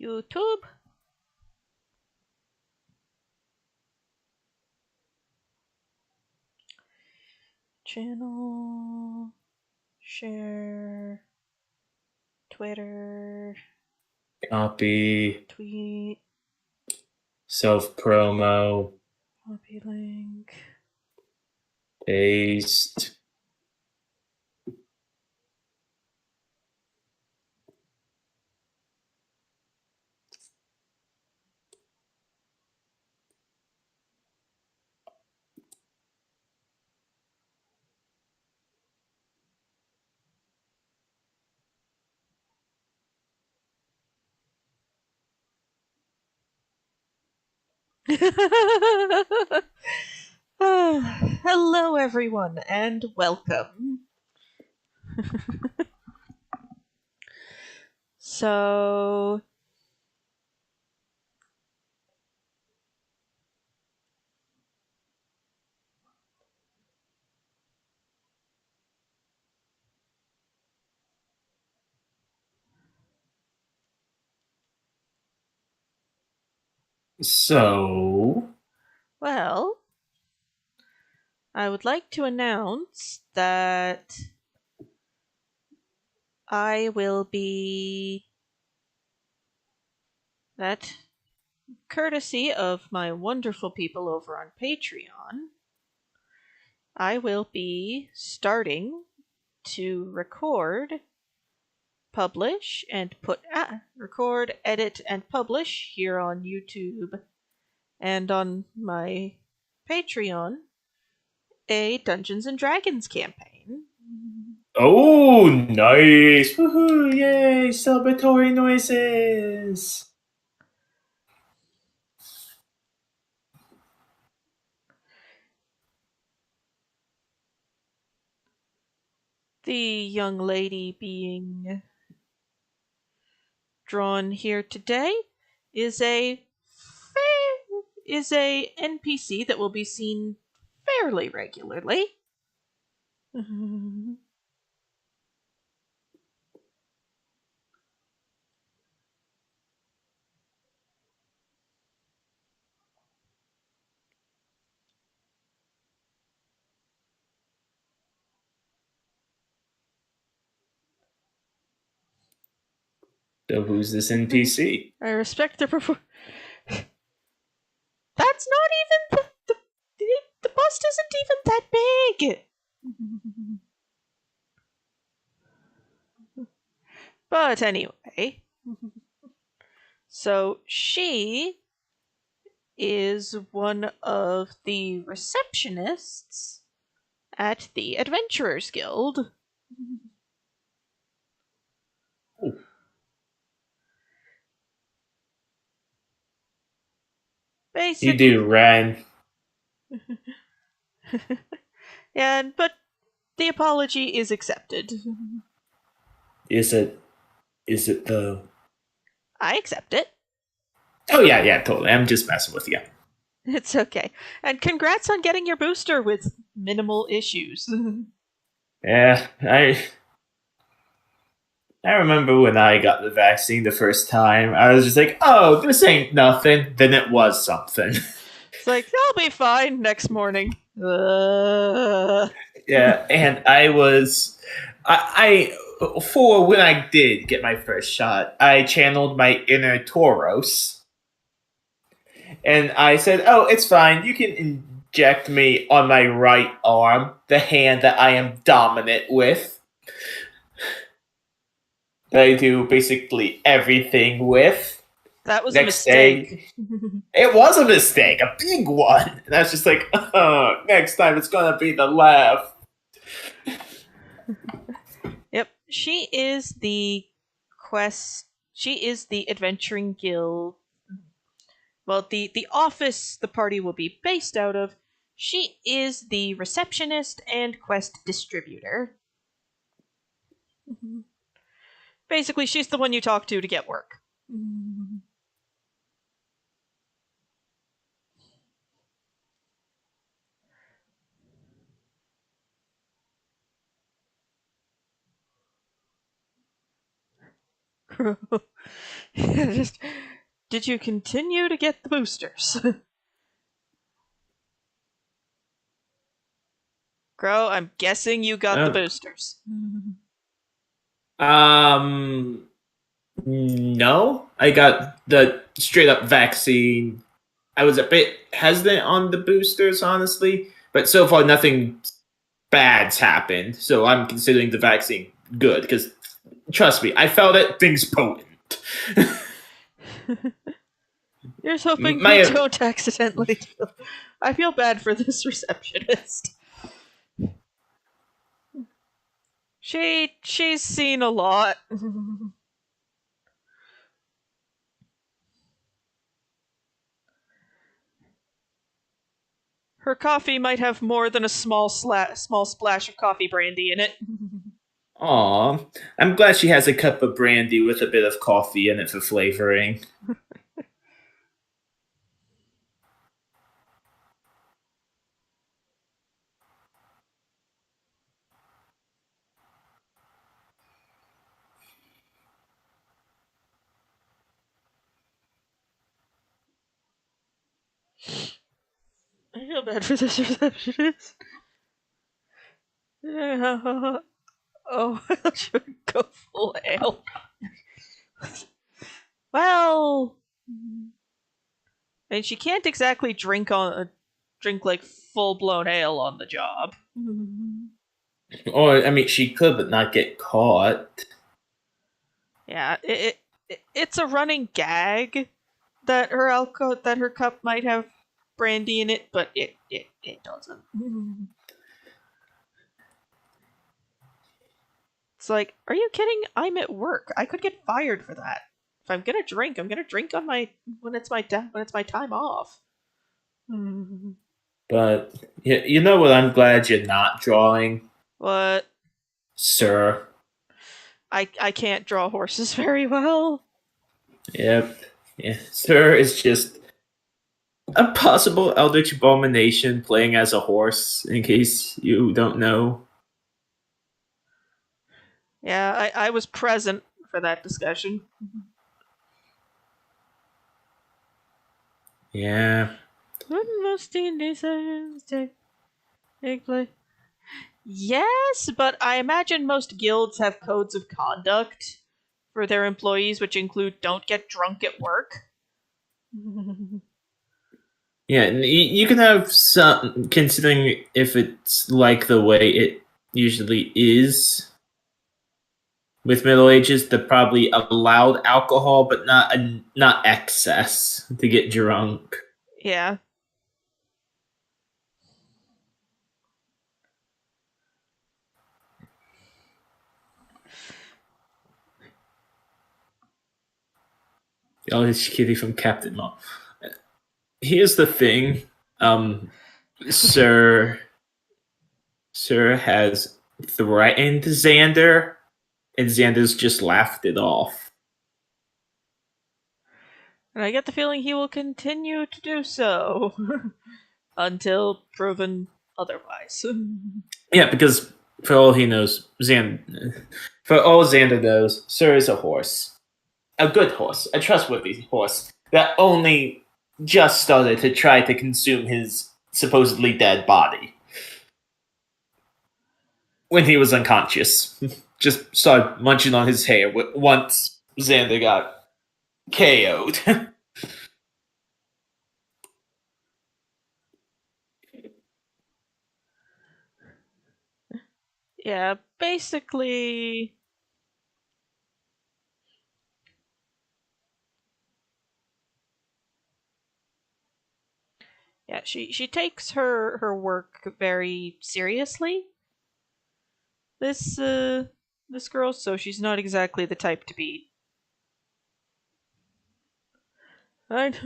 YouTube. Channel. Share. Twitter. Copy. Tweet. Self-promo. Copy link. Paste. Hello, everyone, and welcome. So, So, well, I would like to announce that I will be that courtesy of my wonderful people over on Patreon, I will be starting to record, edit, and publish here on YouTube and on my Patreon a Dungeons and Dragons campaign. oh, nice! Woohoo! Yay! Celebratory noises! The young lady being drawn here today is a NPC that will be seen fairly regularly. So, who's this NPC? I respect their performance. That's not even the bust isn't even that big. But anyway, so she is one of the receptionists at the Adventurers Guild. Oh. You do, Ren. But the apology is accepted. Is it though? I accept it. Oh yeah, totally. I'm just messing with you. It's okay. And congrats on getting your booster with minimal issues. Yeah, I remember when I got the vaccine the first time, I was just like, oh, this ain't nothing. Then it was something. It's like, I'll be fine next morning. Yeah, and I for when I did get my first shot, I channeled my inner Tauros. And I said, oh, it's fine. You can inject me on my right arm, the hand that I am dominant with. That I do basically everything with. That was Next a mistake. day, it was a mistake, a big one. And I was just like, oh, next time it's gonna be the left. Yep, she is the adventuring guild. Well, the office the party will be based out of. She is the receptionist and quest distributor. Basically, she's the one you talk to get work. Just, did you continue to get the boosters? Crow, I'm guessing you got the boosters. No, I got the straight up vaccine. I was a bit hesitant on the boosters, honestly, but so far nothing bad's happened. So I'm considering the vaccine good because trust me, I felt it. Things potent. Here's hoping My- we don't accidentally. I feel bad for this receptionist. She's seen a lot. Her coffee might have more than a small splash of coffee brandy in it. Aw, I'm glad she has a cup of brandy with a bit of coffee in it for flavoring. I feel bad for this receptionist. Oh, I thought you would go full ale. Well, and she can't exactly drink like full blown ale on the job. Or, I mean, she could, but not get caught. Yeah, it's a running gag that her cup might have brandy in it, but it doesn't. It's like, are you kidding? I'm at work. I could get fired for that. If I'm gonna drink on when it's my time off. But you know what? I'm glad you're not drawing, What? sir. I can't draw horses very well. Yep. Yeah. Sir is just a possible Eldritch Abomination playing as a horse, in case you don't know. Yeah, I was present for that discussion. Yeah. When most D&D sessions take place. Yes, but I imagine most guilds have codes of conduct for their employees, which include don't get drunk at work. Yeah, you can have some, considering if it's like the way it usually is with Middle Ages, they probably allowed alcohol, but not excess to get drunk. Yeah. Oh, it's Kitty from Captain Marvel. Here's the thing, Sir has threatened Xander, and Xander's just laughed it off. And I get the feeling he will continue to do so until proven otherwise. Yeah, because for all he knows, for all Xander knows, Sir is a horse. A good horse, a trustworthy horse that only just started to try to consume his supposedly dead body when he was unconscious. Just started munching on his hair once Xander got KO'd. Yeah, basically. Yeah, she takes her work very seriously. This girl, so she's not exactly the type to be. I'd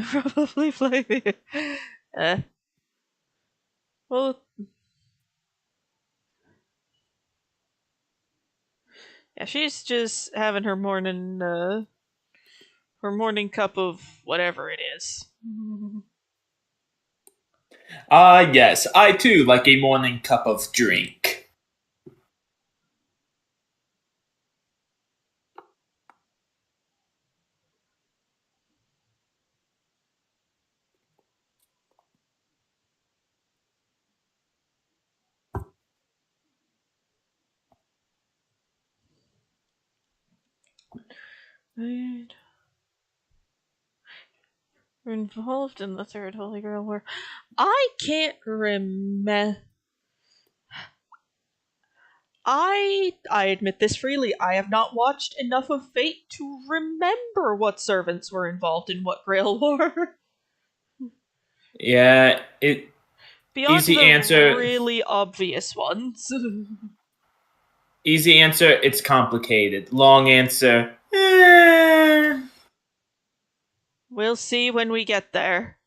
probably play the. Well, yeah, she's just having her morning cup of whatever it is. Yes, I too like a morning cup of drink. Right. We're involved in the Third Holy Grail War. I can't remember. I admit this freely. I have not watched enough of Fate to remember what servants were involved in what Grail War. Yeah, Beyond easy the answer. really obvious ones. Easy answer, it's complicated. Long answer, We'll see when we get there.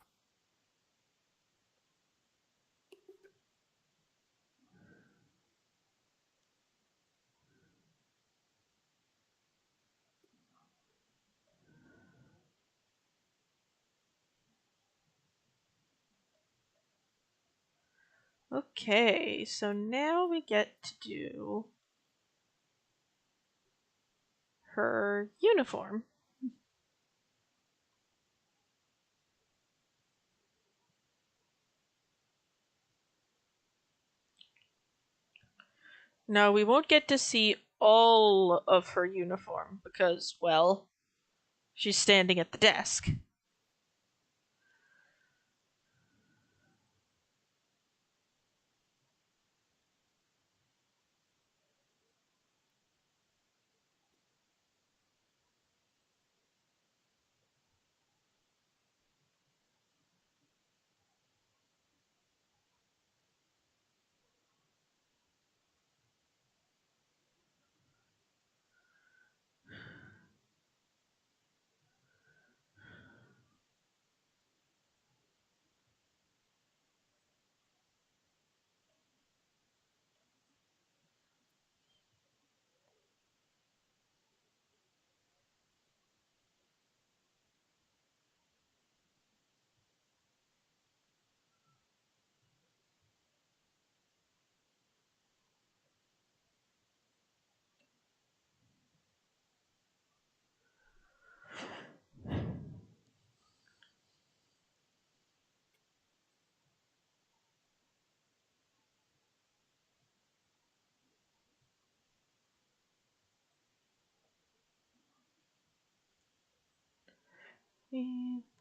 Okay, so now we get to do her uniform. Now, we won't get to see all of her uniform because, well, she's standing at the desk.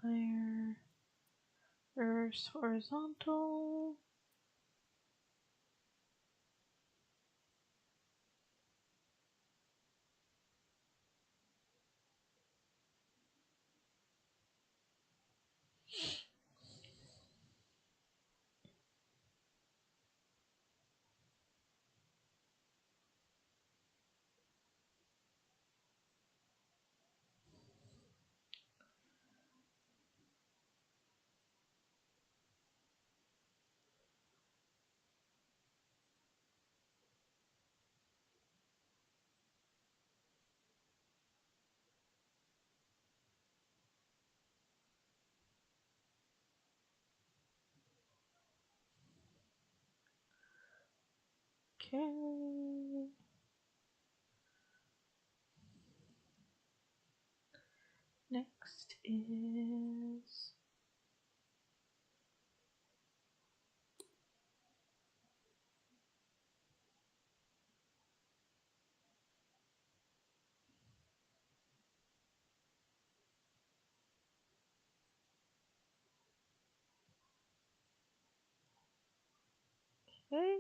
Player first horizontal. Okay. Next is. Okay.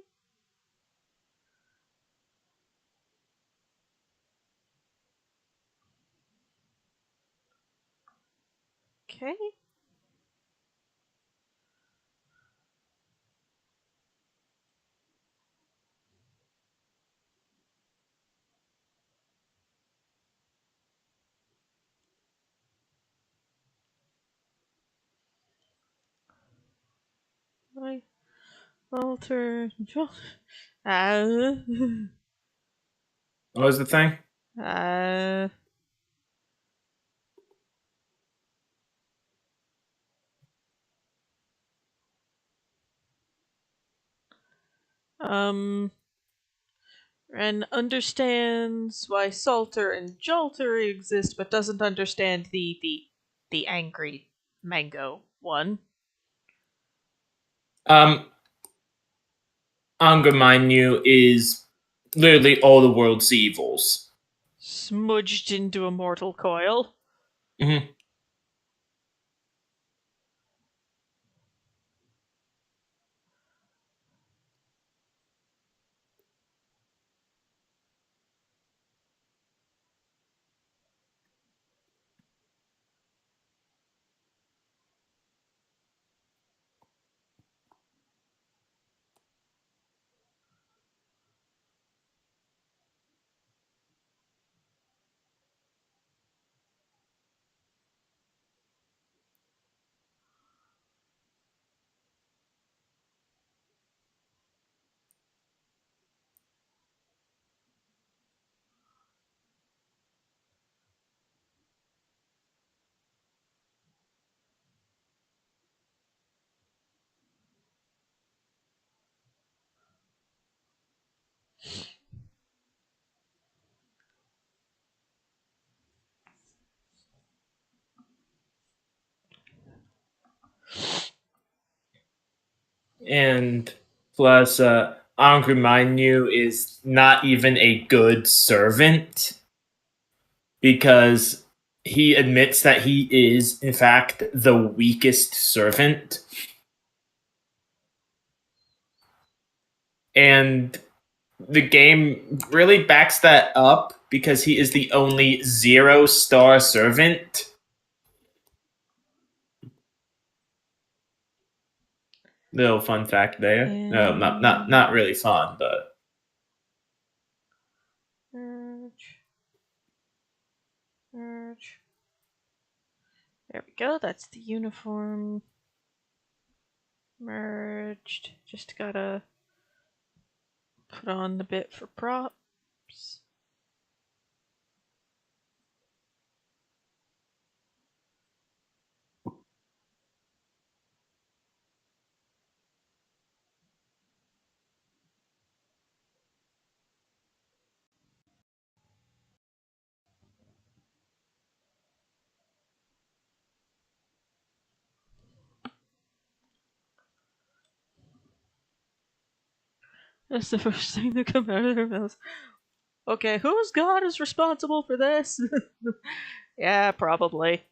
Okay. I Walter. Uh, what was the thing? uh, um, and understands why Salter and Jalter exist, but doesn't understand the angry mango one. Um, Angermanu is literally all the world's evils. Smudged into a mortal coil. Mhm. And plus, Angry Mainyu is not even a good servant because he admits that he is, in fact, the weakest servant. And the game really backs that up because he is the only 0-star servant. Little fun fact there. No, not really fun, but Merge. Merge. There we go. That's the uniform. Merged. Just gotta put on the bit for props. That's the first thing that comes out of their mouths. Okay, whose god is responsible for this? Yeah, probably.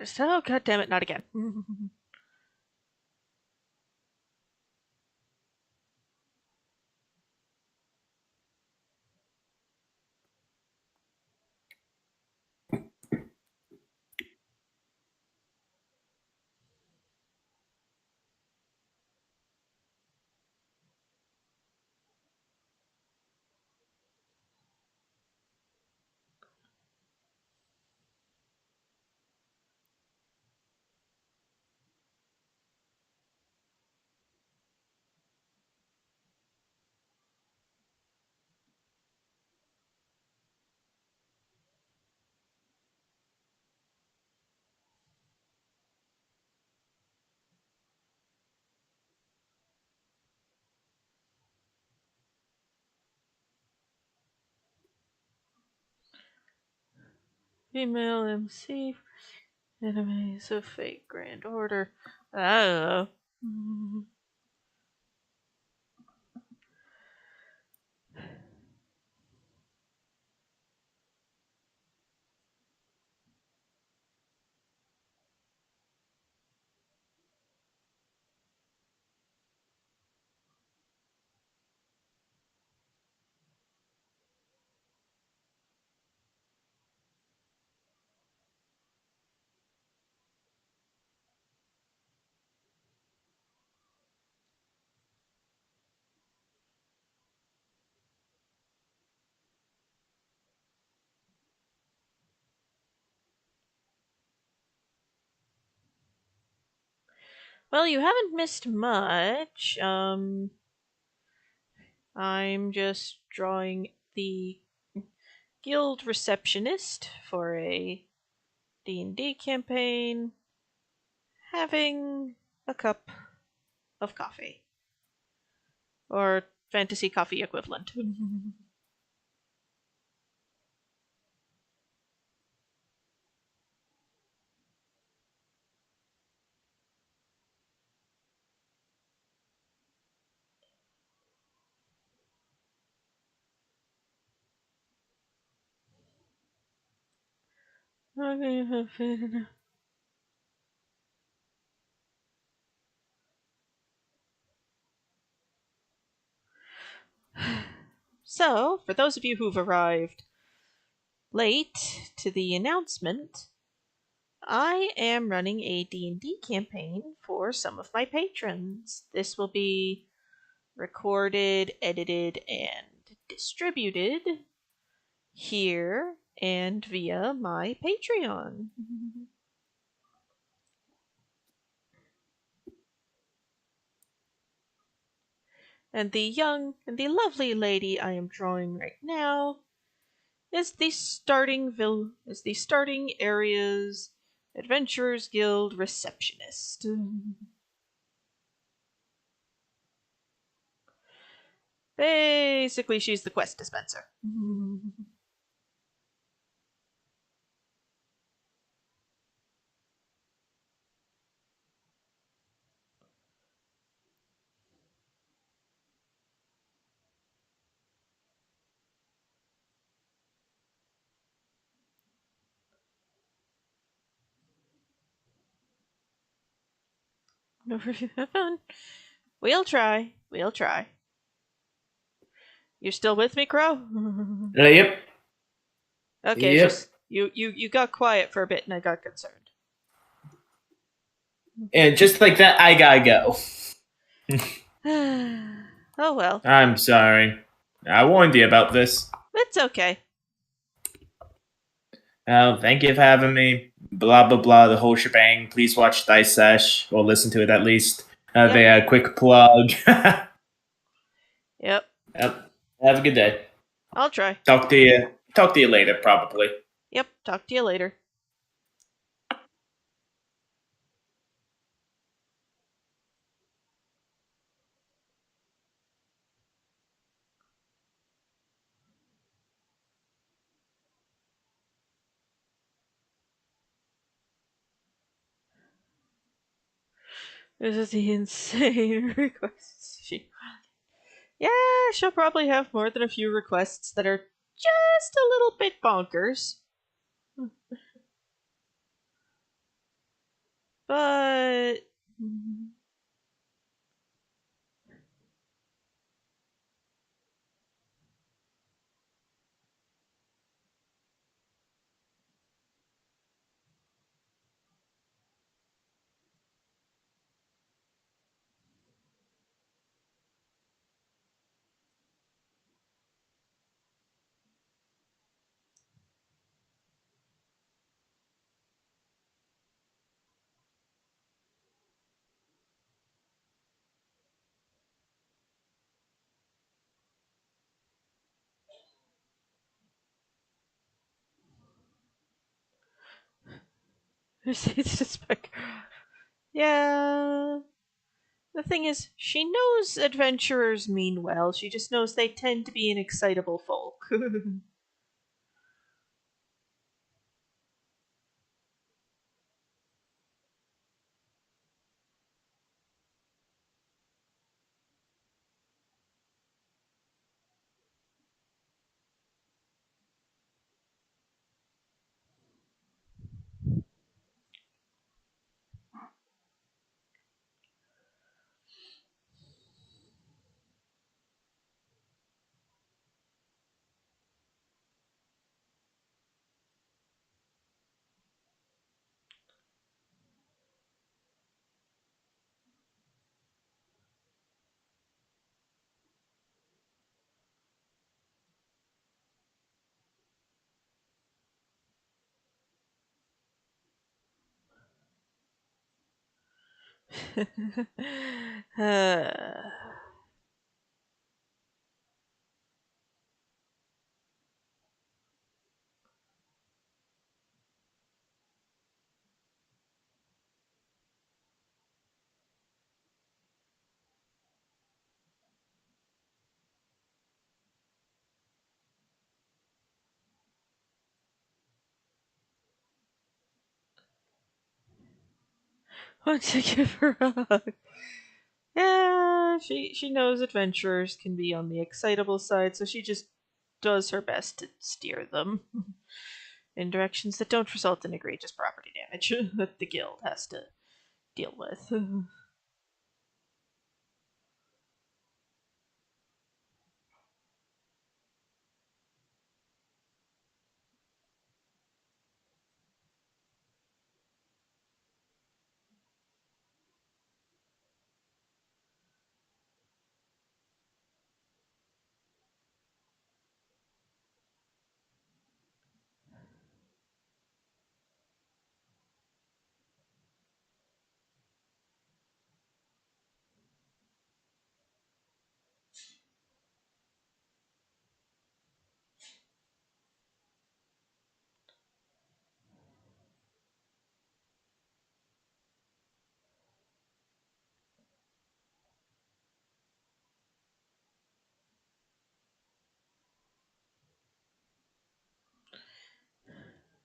So, god damn it, not again. Female MC, enemies of Fate Grand Order. I don't know. Well, you haven't missed much. I'm just drawing the guild receptionist for a D&D campaign, having a cup of coffee. Or fantasy coffee equivalent. So, for those of you who've arrived late to the announcement, I am running a D&D campaign for some of my patrons. This will be recorded, edited, and distributed here and via my Patreon. And the lovely lady I am drawing right now is the starting area's Adventurers Guild receptionist. Basically, she's the quest dispenser. Have fun. We'll try. We'll try. You're still with me, Crow? Yep. Okay, Yep. it's just you got quiet for a bit and I got concerned. And just like that, I gotta go. Oh well. I'm sorry. I warned you about this. It's okay. Thank you for having me. Blah blah blah. The whole shebang. Please watch Dice Sesh or listen to it at least. The quick plug. Yep. Yep. Have a good day. I'll try. Talk to you. Talk to you later, probably. Yep. Talk to you later. This is the insane request. Yeah, she'll probably have more than a few requests that are just a little bit bonkers. But it's just like, yeah. The thing is, she knows adventurers mean well. She just knows they tend to be an excitable folk. uh, want to give her a hug. Yeah, she knows adventurers can be on the excitable side, so she just does her best to steer them in directions that don't result in egregious property damage that the guild has to deal with.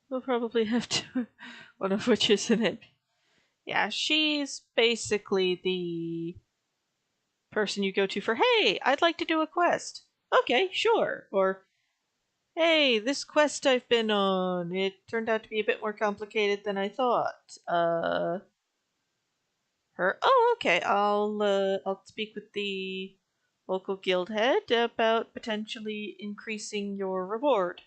We'll probably have to. One of which isn't it. Yeah, she's basically the person you go to for, hey, I'd like to do a quest. Okay, sure. Or, hey, this quest I've been on, it turned out to be a bit more complicated than I thought. Her, oh, okay, I'll speak with the local guild head about potentially increasing your reward.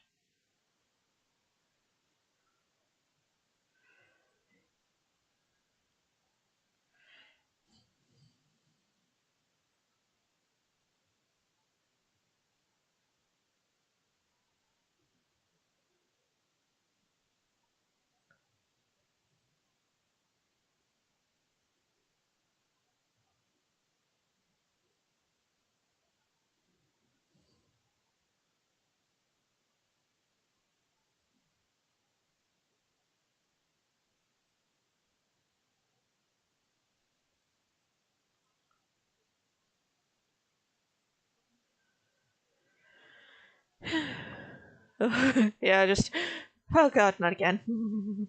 Yeah, just, oh god, not again.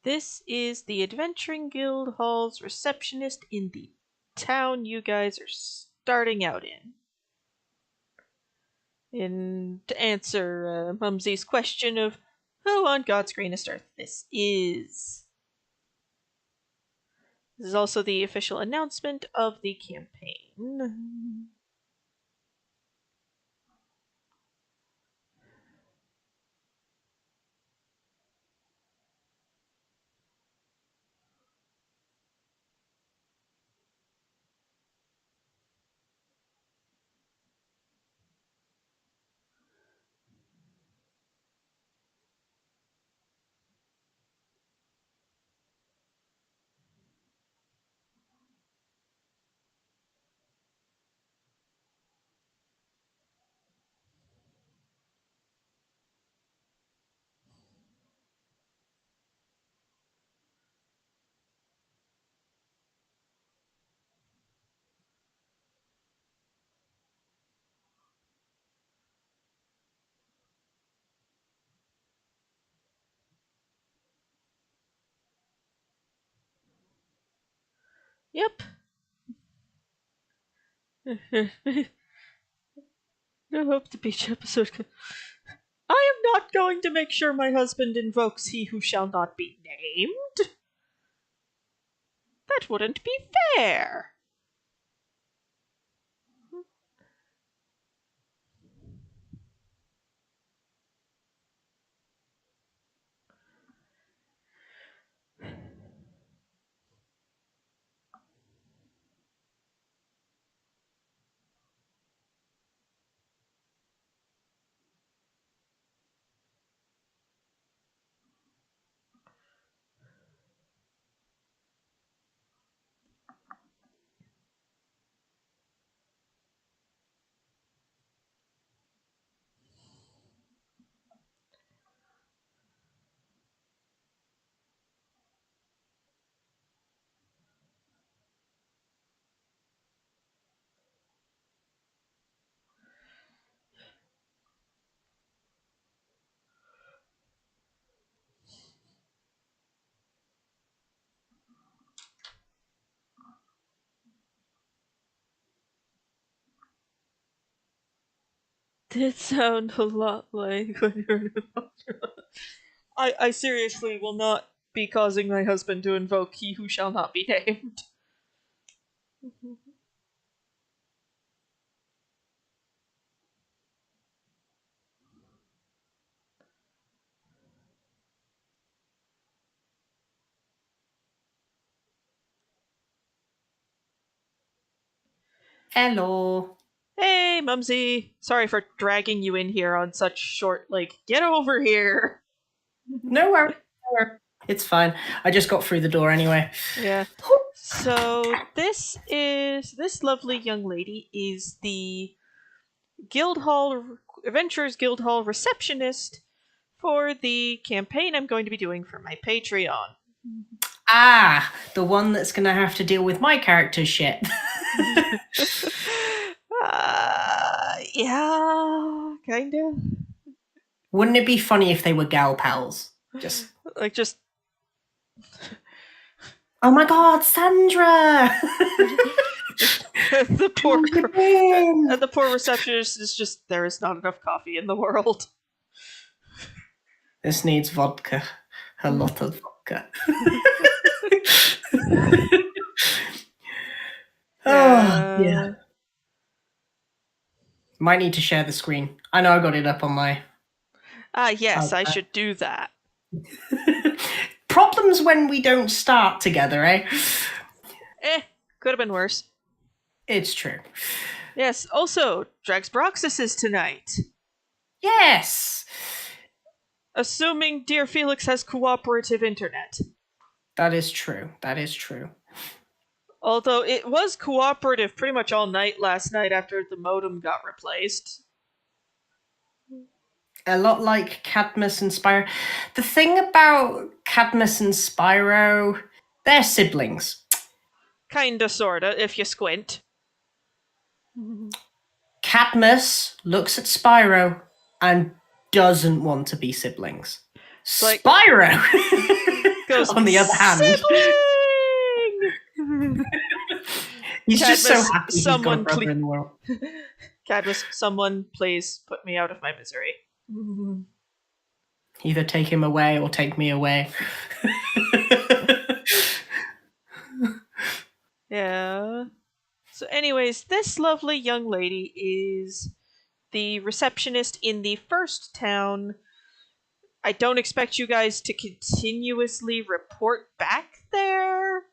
This is the Adventuring Guild Hall's receptionist in the town you guys are starting out in. To answer Mumsy's question of who on God's greenest earth this is. This is also the official announcement of the campaign. Yep. I hope the beach episode. I am not going to make sure my husband invokes he who shall not be named. That wouldn't be fair. Did sound a lot like when you're I seriously will not be causing my husband to invoke he who shall not be named. Hello. Hey, Mumsy. Sorry for dragging you in here on such short, get over here. No worries. It's fine. I just got through the door anyway. Yeah. So this lovely young lady is the Adventurers Guildhall receptionist for the campaign I'm going to be doing for my Patreon. Ah, the one that's going to have to deal with my character's shit. Yeah, kind of. Wouldn't it be funny if they were gal pals? Just, oh my god, Sandra! the poor Come the poor receptionist is just, there is not enough coffee in the world. This needs vodka. A lot of vodka. Oh, yeah. Might need to share the screen. I know I got it up on my... Yes, I should do that. Problems when we don't start together, eh? Could have been worse. It's true. Yes, also, Drax Broxus is tonight. Yes! Assuming Dear Felix has cooperative internet. That is true. That is true. Although it was cooperative pretty much all night last night after the modem got replaced. A lot like Cadmus and Spyro. The thing about Cadmus and Spyro, they're siblings. Kinda, sorta, if you squint. Cadmus looks at Spyro and doesn't want to be siblings. Like, Spyro, goes, on the other hand, sibling! he's just so Cadmus, happy he's someone got a brother ple- in the world. Cadmus, someone please put me out of my misery. Either take him away or take me away. Yeah. So anyways, this lovely young lady is the receptionist in the first town. I don't expect you guys to continuously report back there,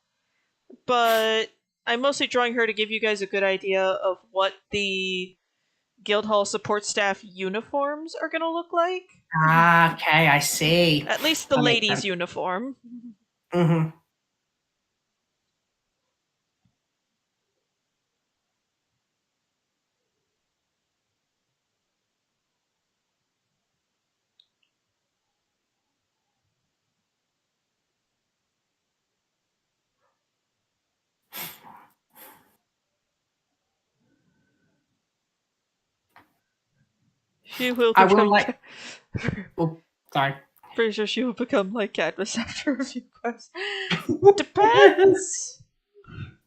but I'm mostly drawing her to give you guys a good idea of what the Guildhall support staff uniforms are going to look like. Ah, okay, I see. At least the That makes ladies' sense. uniform. Mm-hmm. She will I become... will like... Oh, sorry. Pretty sure she will become like Cadmus after a few quests. Depends!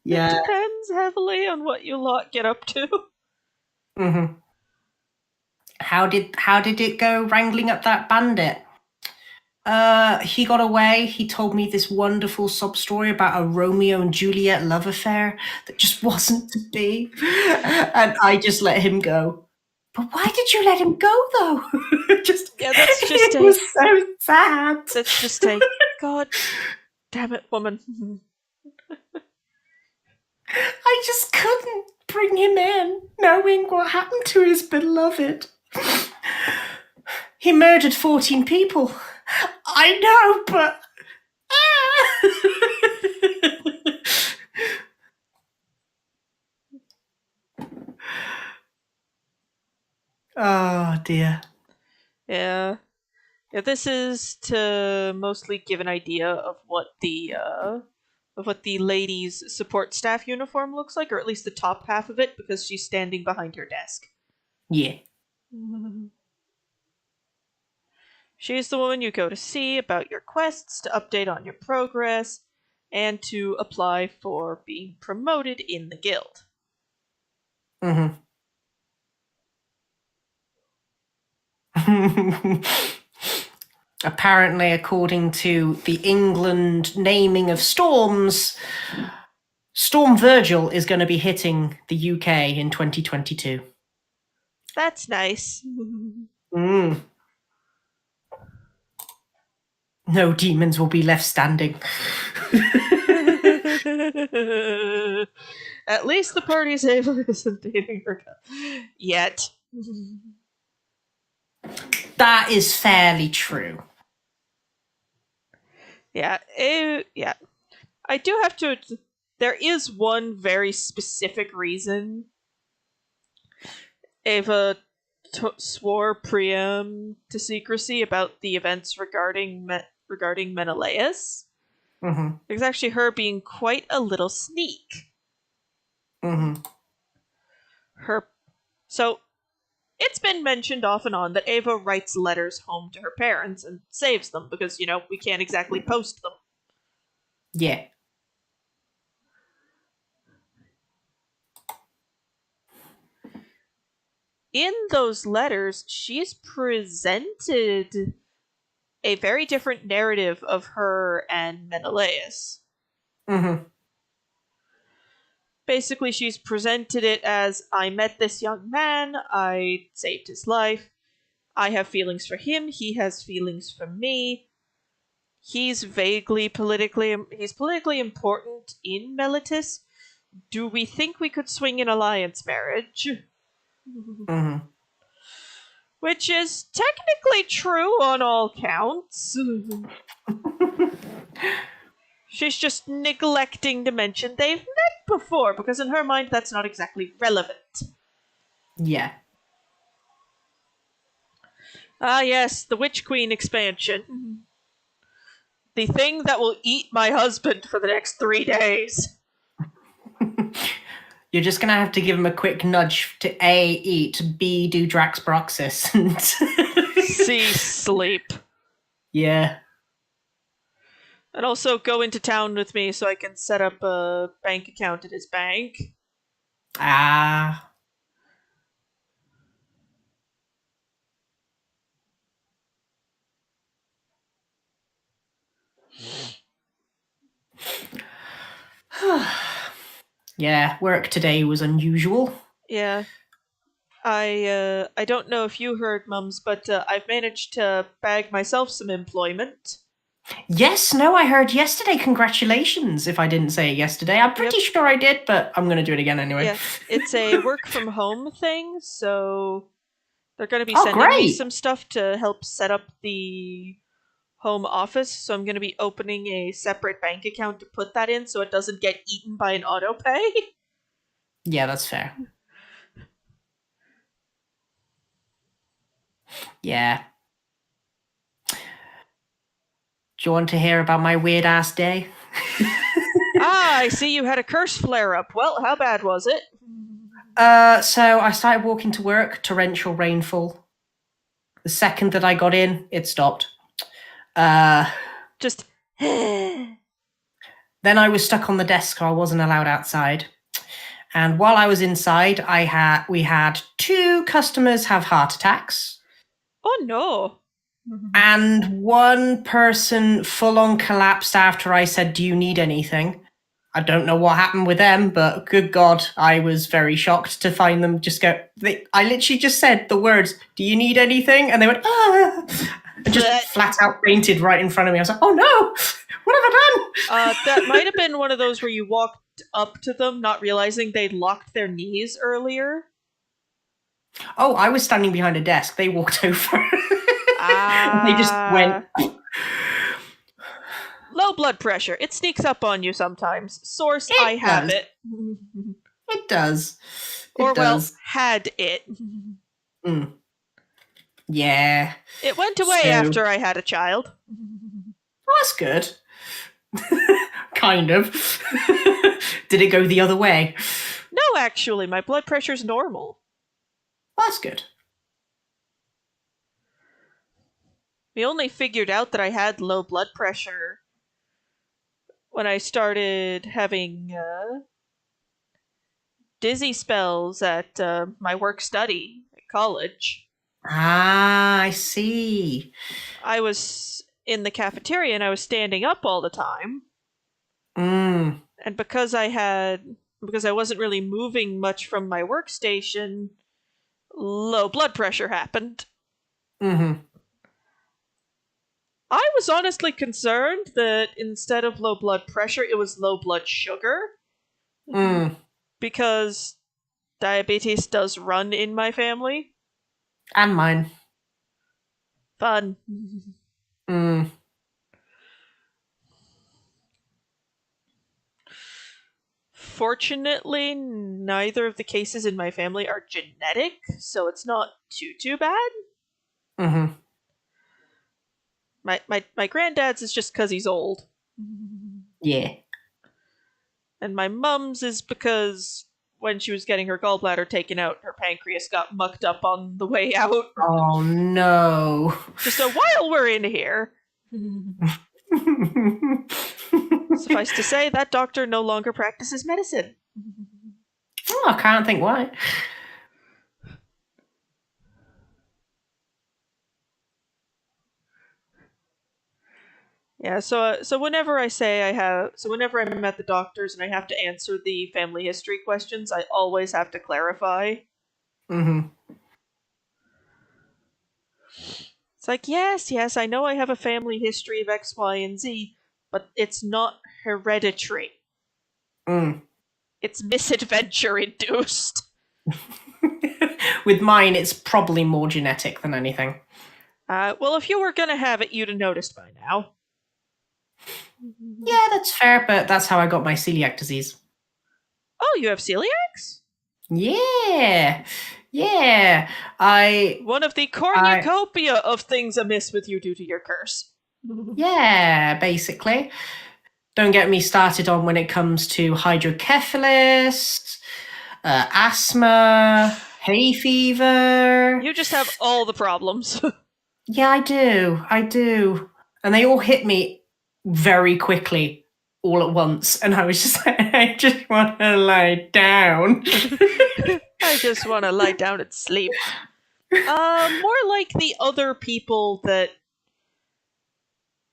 Yeah. It depends heavily on what you lot get up to. Mm-hmm. How did it go wrangling up that bandit? He got away. He told me this wonderful sob story about a Romeo and Juliet love affair that just wasn't to be. And I just let him go. But why did you let him go, though? Yeah, that's just it was so sad. That's just a God damn it, woman. I just couldn't bring him in, knowing what happened to his beloved. He murdered 14 people. I know, but... Oh, dear. Yeah. Yeah, this is to mostly give an idea of what the lady's support staff uniform looks like, or at least the top half of it, because she's standing behind her desk. Yeah. She's the woman you go to see about your quests, to update on your progress, and to apply for being promoted in the guild. Mm-hmm. Apparently, according to the England naming of storms, Storm Virgil is going to be hitting the UK in 2022. That's nice. Mm. No demons will be left standing. At least the party's Ava isn't dating her yet. That is fairly true. Yeah, yeah. I do have to. There is one very specific reason Ava swore Priam to secrecy about the events regarding Menelaus. Mm-hmm. It's actually her being quite a little sneak. Mm-hmm. So it's been mentioned off and on that Ava writes letters home to her parents and saves them because, we can't exactly post them. Yeah. In those letters, she's presented a very different narrative of her and Menelaus. Mm-hmm. Basically, she's presented it as, I met this young man, I saved his life, I have feelings for him, he has feelings for me. He's politically important in Meletis. Do we think we could swing an alliance marriage? Mm-hmm. Which is technically true on all counts. She's just neglecting to mention they've met before, because in her mind that's not exactly relevant. Yeah. Ah yes, the Witch Queen expansion. The thing that will eat my husband for the next 3 days. You're just going to have to give him a quick nudge to A, eat, B, do Draxproxis, and C, sleep. Yeah. And also go into town with me so I can set up a bank account at his bank. Ah. Yeah, work today was unusual. Yeah. I don't know if you heard, Mums, but I've managed to bag myself some employment. Yes, no, I heard yesterday. Congratulations, if I didn't say it yesterday. I'm pretty sure I did, but I'm going to do it again anyway. Yeah, it's a work-from-home thing, so they're going to be sending me some stuff to help set up the home office, so I'm going to be opening a separate bank account to put that in so it doesn't get eaten by an autopay. Yeah, that's fair. Yeah. Do you want to hear about my weird-ass day? I see you had a curse flare-up. Well, how bad was it? So I started walking to work, torrential rainfall. The second that I got in, it stopped. Just... Then I was stuck on the desk, so I wasn't allowed outside. And while I was inside, we had 2 customers have heart attacks, Oh no. and 1 person full on collapsed after I said, "Do you need anything?" I don't know what happened with them, but good God, I was very shocked to find them just go. I literally just said the words, "Do you need anything?" And they went, "Ah," and just flat out fainted right in front of me. I was like, "Oh no, what have I done?" That might have been one of those where you walked up to them, not realizing they'd locked their knees earlier. Oh, I was standing behind a desk. They walked over. They just went. Low blood pressure. It sneaks up on you sometimes. Source, It I have does. it. It does. Or, does. well, had it. Mm. Yeah. It went away So- after I had a child. Oh, that's good. Kind of. Did it go the other way? No, actually, my blood pressure's normal. That's good. We only figured out that I had low blood pressure when I started having dizzy spells at my work study at college. Ah, I see. I was in the cafeteria and I was standing up all the time. Mm. And because I wasn't really moving much from my workstation, low blood pressure happened. Mm-hmm. I was honestly concerned that instead of low blood pressure, it was low blood sugar. Mm. Because diabetes does run in my family. And mine. Fun. Mm. Fortunately, neither of the cases in my family are genetic, so it's not too bad. Mm-hmm. My granddad's is just because he's old. Yeah. And my mum's is because when she was getting her gallbladder taken out, her pancreas got mucked up on the way out. Oh no. Just so while we're in here, suffice to say, that doctor no longer practices medicine. Oh, I can't think why. Yeah, so whenever I'm at the doctor's and I have to answer the family history questions, I always have to clarify. Mm-hmm. It's like, yes, I know I have a family history of X, Y, and Z, but it's not hereditary. Mm. It's misadventure induced. With mine, it's probably more genetic than anything. Well, if you were gonna have it, you'd have noticed by now. Yeah, that's fair, but that's how I got my celiac disease. Oh, you have celiacs? Yeah. Yeah. I One of the cornucopia of things amiss with you due to your curse. Yeah, basically. Don't get me started on when it comes to hydrocephalus, asthma, hay fever. You just have all the problems. Yeah, I do. And they all hit me very quickly, all at once. And I was just like, I just want to lie down. I just want to lie down and sleep. More like the other people that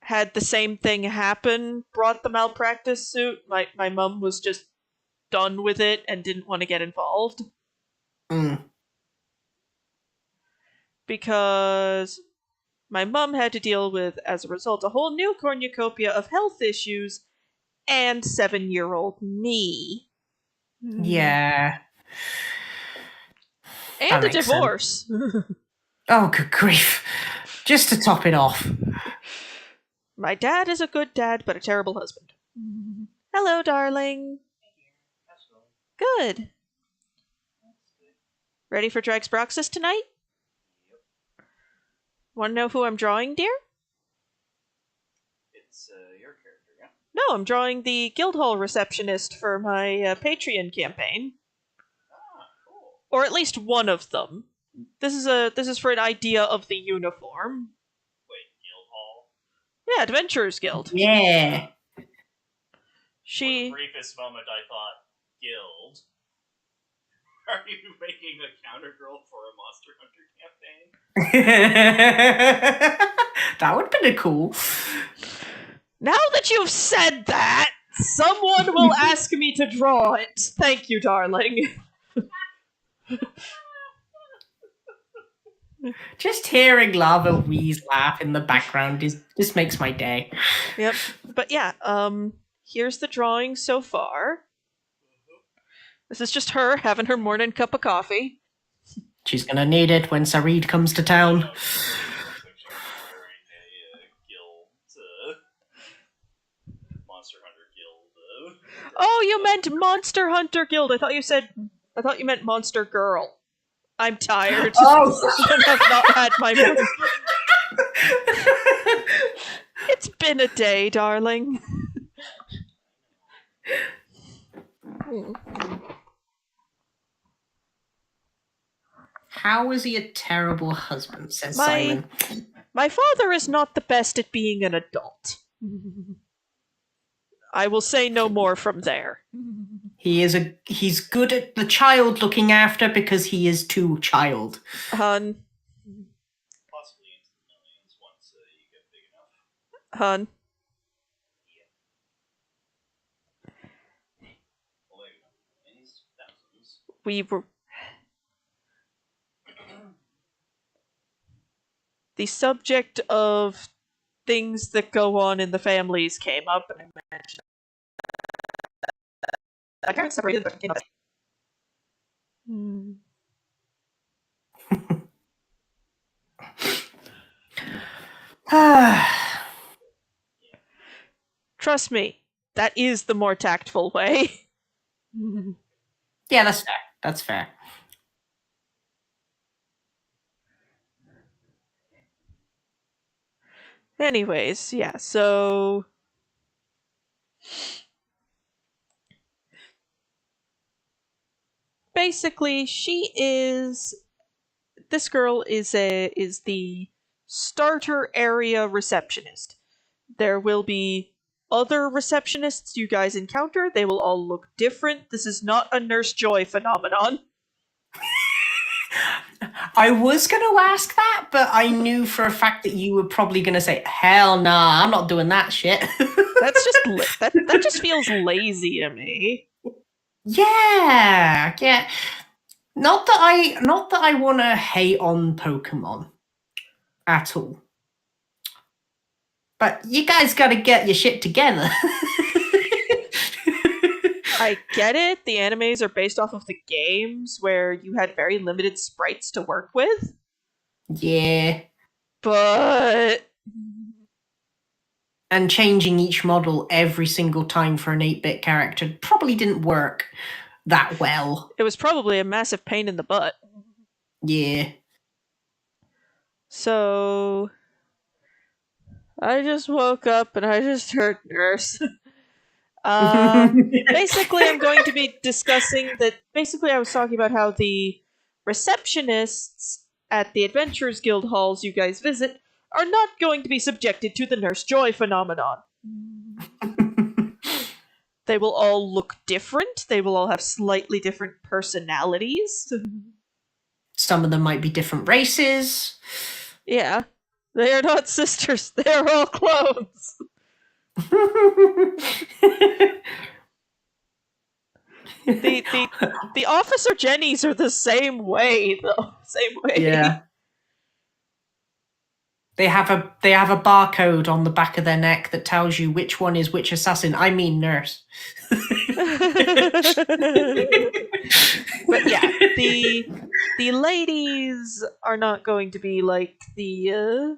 had the same thing happen brought the malpractice suit. My mum was just done with it and didn't want to get involved. Mm. Because my mum had to deal with, as a result, a whole new cornucopia of health issues and 7-year-old me. Yeah. And That a makes divorce. Oh, good grief. Just to top it off. My dad is a good dad, but a terrible husband. Hello, darling. Good. Ready for Drax Broxus tonight? Want to know who I'm drawing, dear? It's your character, yeah? No, I'm drawing the Guildhall receptionist for my Patreon campaign. Ah, cool. Or at least one of them. This is for an idea of the uniform. Wait, Guildhall? Yeah, Adventurers Guild. Yeah. For the briefest moment, I thought, guild. Are you making a counter girl for a Monster Hunter campaign? That would have been cool. Now that you've said that, someone will ask me to draw it. Thank you, darling. Just hearing Lava Wheeze laugh in the background just makes my day. Yep. But yeah, here's the drawing so far. This is just her having her morning cup of coffee. She's gonna need it when Sarid comes to town. Monster Hunter Guild. Oh, you meant Monster Hunter Guild. I thought you meant Monster Girl. I'm tired. Oh, I have not had my morning. It's been a day, darling. how is he a terrible husband? Says Simon. My father is not the best at being an adult. I will say no more from there. He's good at the child looking after because he is too child. Hun. Possibly into the millions once you get big enough. Hun. Well, millions, thousands. We were... The subject of things that go on in the families came up, and I mentioned I can't separate it, but it came up. Trust me, that is the more tactful way. Yeah, that's fair. That's fair. Anyways, yeah, so... Basically, this girl is the starter area receptionist. There will be other receptionists you guys encounter. They will all look different. This is not a Nurse Joy phenomenon. I was going to ask that, but I knew for a fact that you were probably going to say, hell nah, I'm not doing that shit. That's just that just feels lazy to me. Yeah. Not that I want to hate on Pokemon at all. But you guys got to get your shit together. I get it. The animes are based off of the games where you had very limited sprites to work with. Yeah. But... And changing each model every single time for an 8-bit character probably didn't work that well. It was probably a massive pain in the butt. Yeah. So... I just woke up and I just heard Nurse. Basically, I'm going to be discussing that. Basically, I was talking about how the receptionists at the Adventurers Guild halls you guys visit are not going to be subjected to the Nurse Joy phenomenon. They will all look different. They will all have slightly different personalities. Some of them might be different races. Yeah. They are not sisters. They are all clones. The Officer Jennies are the same way, though. Same way. Yeah. They have a barcode on the back of their neck that tells you which one is which assassin. I mean nurse. But yeah, the ladies are not going to be like they're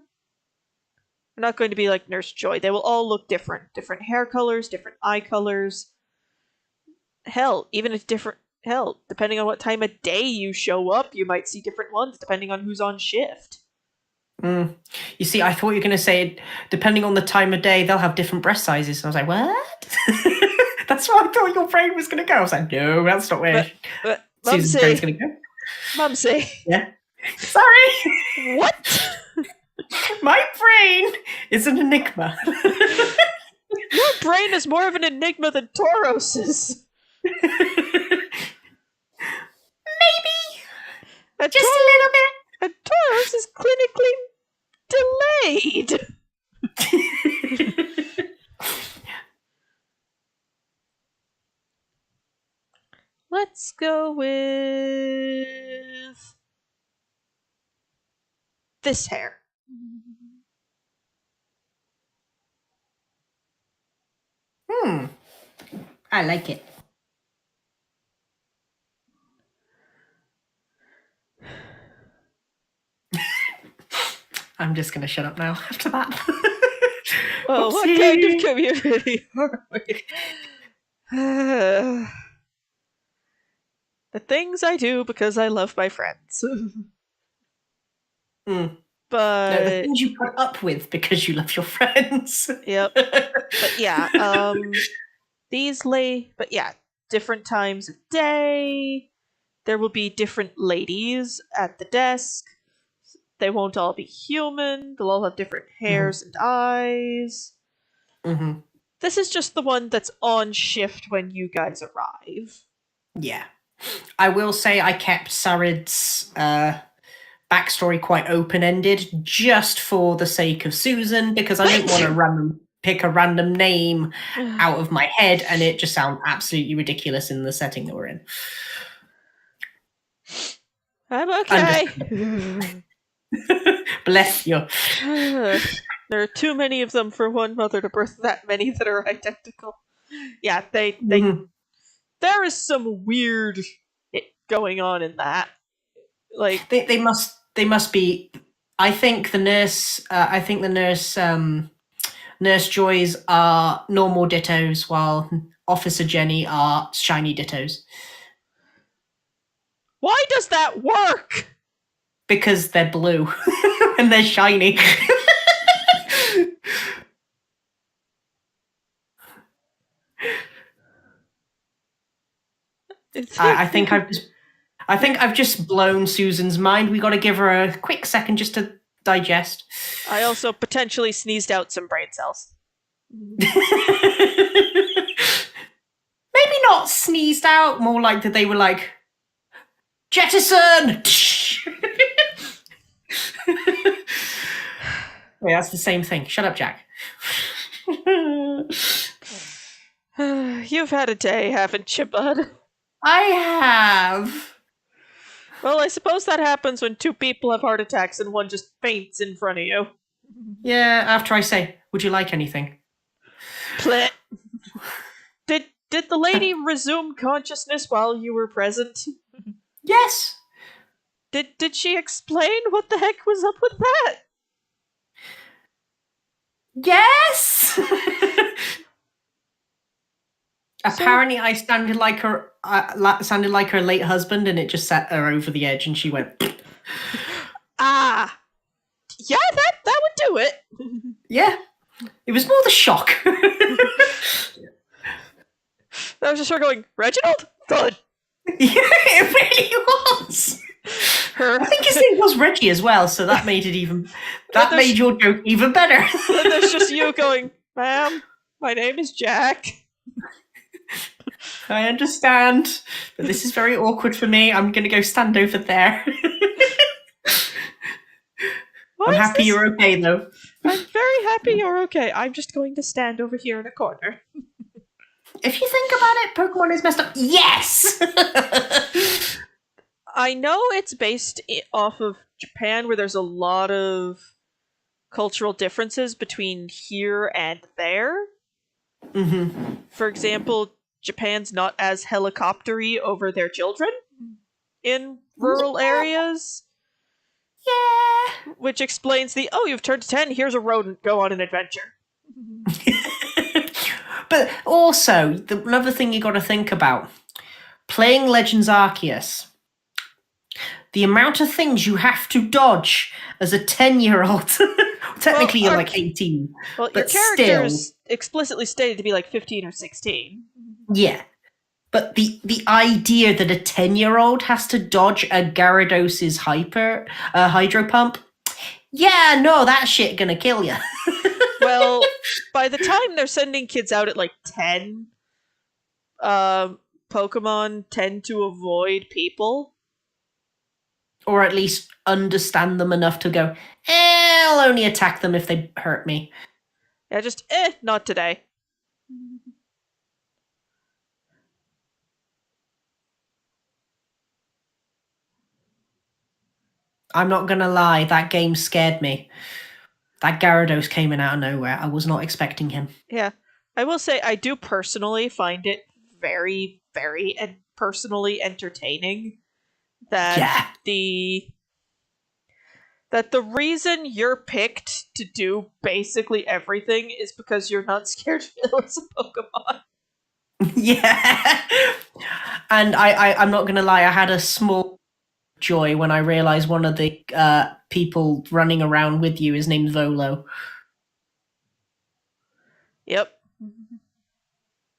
not going to be like Nurse Joy. They will all look different. Different hair colors, different eye colors. Hell, depending on what time of day you show up, you might see different ones depending on who's on shift. You see, I thought you were going to say, depending on the time of day, they'll have different breast sizes. And I was like, what? That's what I thought your brain was going to go. I was like, no, that's not where Susan's brain's going to go. Mumsy. Yeah. Sorry. What? My brain is an enigma. Your brain is more of an enigma than Tauros's. Maybe. And Just a little bit. And Tauros is clinically delayed. Let's go with this hair. I like it. I'm just going to shut up now after that. Oh, what kind of community are we? The things I do because I love my friends. No, But the things you put up with because you love your friends. yep. But yeah, different times of day. There will be different ladies at the desk. They won't all be human. They'll all have different hairs and eyes. Mm-hmm. This is just the one that's on shift when you guys arrive. Yeah. I will say I kept Sarid's backstory quite open-ended just for the sake of Susan, because I didn't want to pick a random name out of my head and it just sounds absolutely ridiculous in the setting that we're in. I'm okay. Bless you. There are too many of them for one mother to birth that many that are identical. Yeah, they Mhm. there is some weird going on in that. Like They must be. I think the nurse Joys are normal dittos, while Officer Jenny are shiny dittos. why does that work? Because they're blue and they're shiny. I think I've just blown Susan's mind. We got to give her a quick second just to digest. I also potentially sneezed out some brain cells. Maybe not sneezed out, more like that they were like, Jettison! Wait, that's the same thing. Shut up, Jack. You've had a day, haven't you, bud? I have. Well, I suppose that happens when two people have heart attacks and one just faints in front of you. Yeah, after I say, would you like anything? Plit. Did the lady resume consciousness while you were present? Yes. Did she explain what the heck was up with that? Yes. Apparently, I sounded like her late husband, and it just set her over the edge, and she went. Yeah, that would do it. Yeah, it was more the shock. I was just sort of going, Reginald? Good. Yeah, it really was. I think his name was Reggie as well, so that made it even. That made your joke even better. And there's just you going, ma'am, my name is Jack. I understand, but this is very awkward for me. I'm going to go stand over there. I'm happy you're okay, though. I'm very happy you're okay. I'm just going to stand over here in a corner. If you think about it, Pokemon is messed up. Yes! I know it's based off of Japan, where there's a lot of cultural differences between here and there. Mm-hmm. For example, Japan's not as helicoptery over their children in rural areas. Yeah. Which explains you've turned 10, here's a rodent, go on an adventure. But also, another thing you got to think about, playing Legends Arceus, the amount of things you have to dodge as a 10-year-old. Technically, you're like 18. Well, but your character's explicitly stated to be like 15 or 16. Yeah. But the idea that a 10-year-old has to dodge a Gyarados' Hydro Pump, yeah, no, that shit gonna kill you. Well, by the time they're sending kids out at like 10, Pokemon tend to avoid people. Or at least understand them enough to go, I'll only attack them if they hurt me. Yeah, just, not today. I'm not gonna lie, that game scared me. That Gyarados came in out of nowhere. I was not expecting him. Yeah. I will say, I do personally find it very, very personally entertaining that Yeah. the reason you're picked to do basically everything is because you're not scared shitless as a Pokemon. Yeah. And I'm not gonna lie, I had a small joy when I realized one of the people running around with you is named Volo. Yep.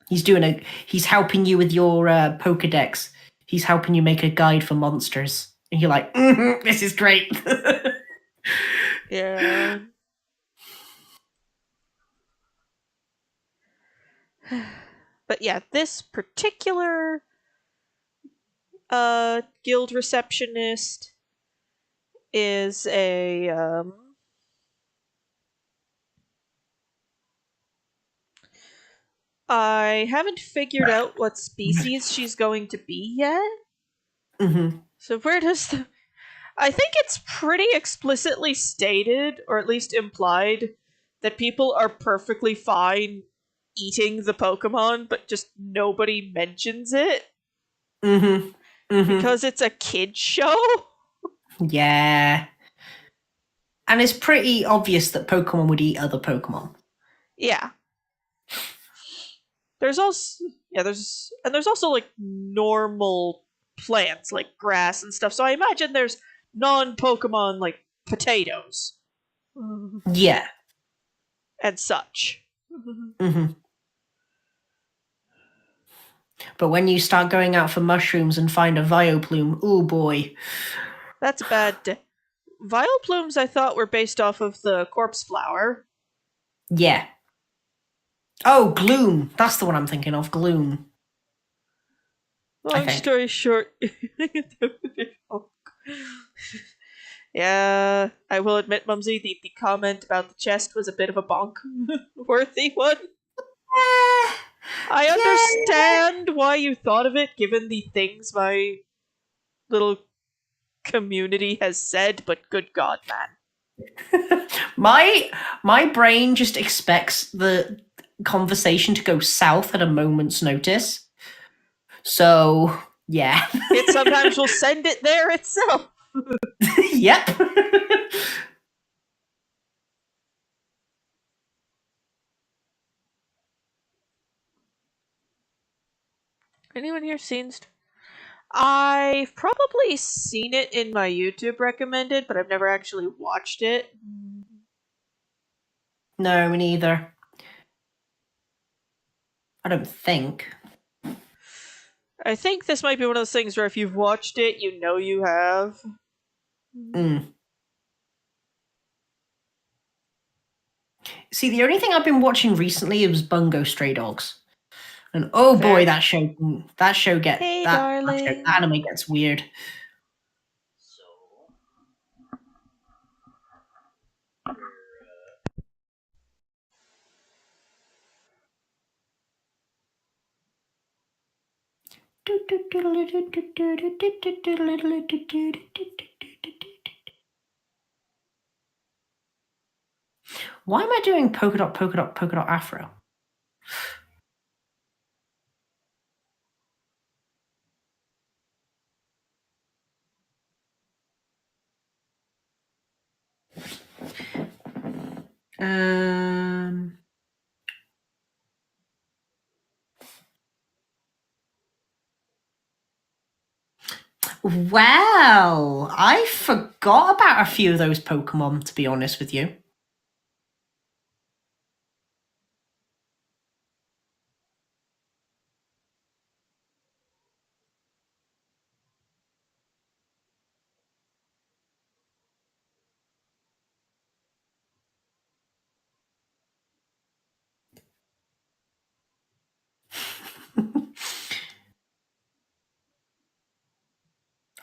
He's helping you with your Pokedex. He's helping you make a guide for monsters. And you're like, this is great. Yeah. But yeah, this particular guild receptionist is a I haven't figured out what species she's going to be yet. Mm-hmm. So where does the I think it's pretty explicitly stated, or at least implied, that people are perfectly fine eating the Pokemon, but just nobody mentions it. Mm-hmm. Mm-hmm. Because it's a kid show? Yeah. And it's pretty obvious that Pokemon would eat other Pokemon. Yeah. There's also there's also like normal plants like grass and stuff. So I imagine there's non-Pokemon like potatoes Yeah. and such. Mm-hmm. But when you start going out for mushrooms and find a Vileplume, oh boy. That's a bad. Vileplumes I thought were based off of the corpse flower. Yeah. Oh, Gloom. That's the one I'm thinking of. Gloom. Long story short. Yeah, I will admit, Mumsy, the comment about the chest was a bit of a bonk worthy one. I understand why you thought of it, given the things my little community has said, but good God, man. My brain just expects the conversation to go south at a moment's notice. So, yeah. It sometimes will send it there itself. Yep. Anyone here seen I've probably seen it in my YouTube recommended, but I've never actually watched it. No, me neither. I don't think. I think this might be one of those things where if you've watched it, you know you have. See, the only thing I've been watching recently was Bungo Stray Dogs. And oh Fair. boy, that show gets Hey, that darling. anime gets weird. Why am I doing polka dot, polka dot, polka dot afro? Well, I forgot about a few of those Pokemon, to be honest with you.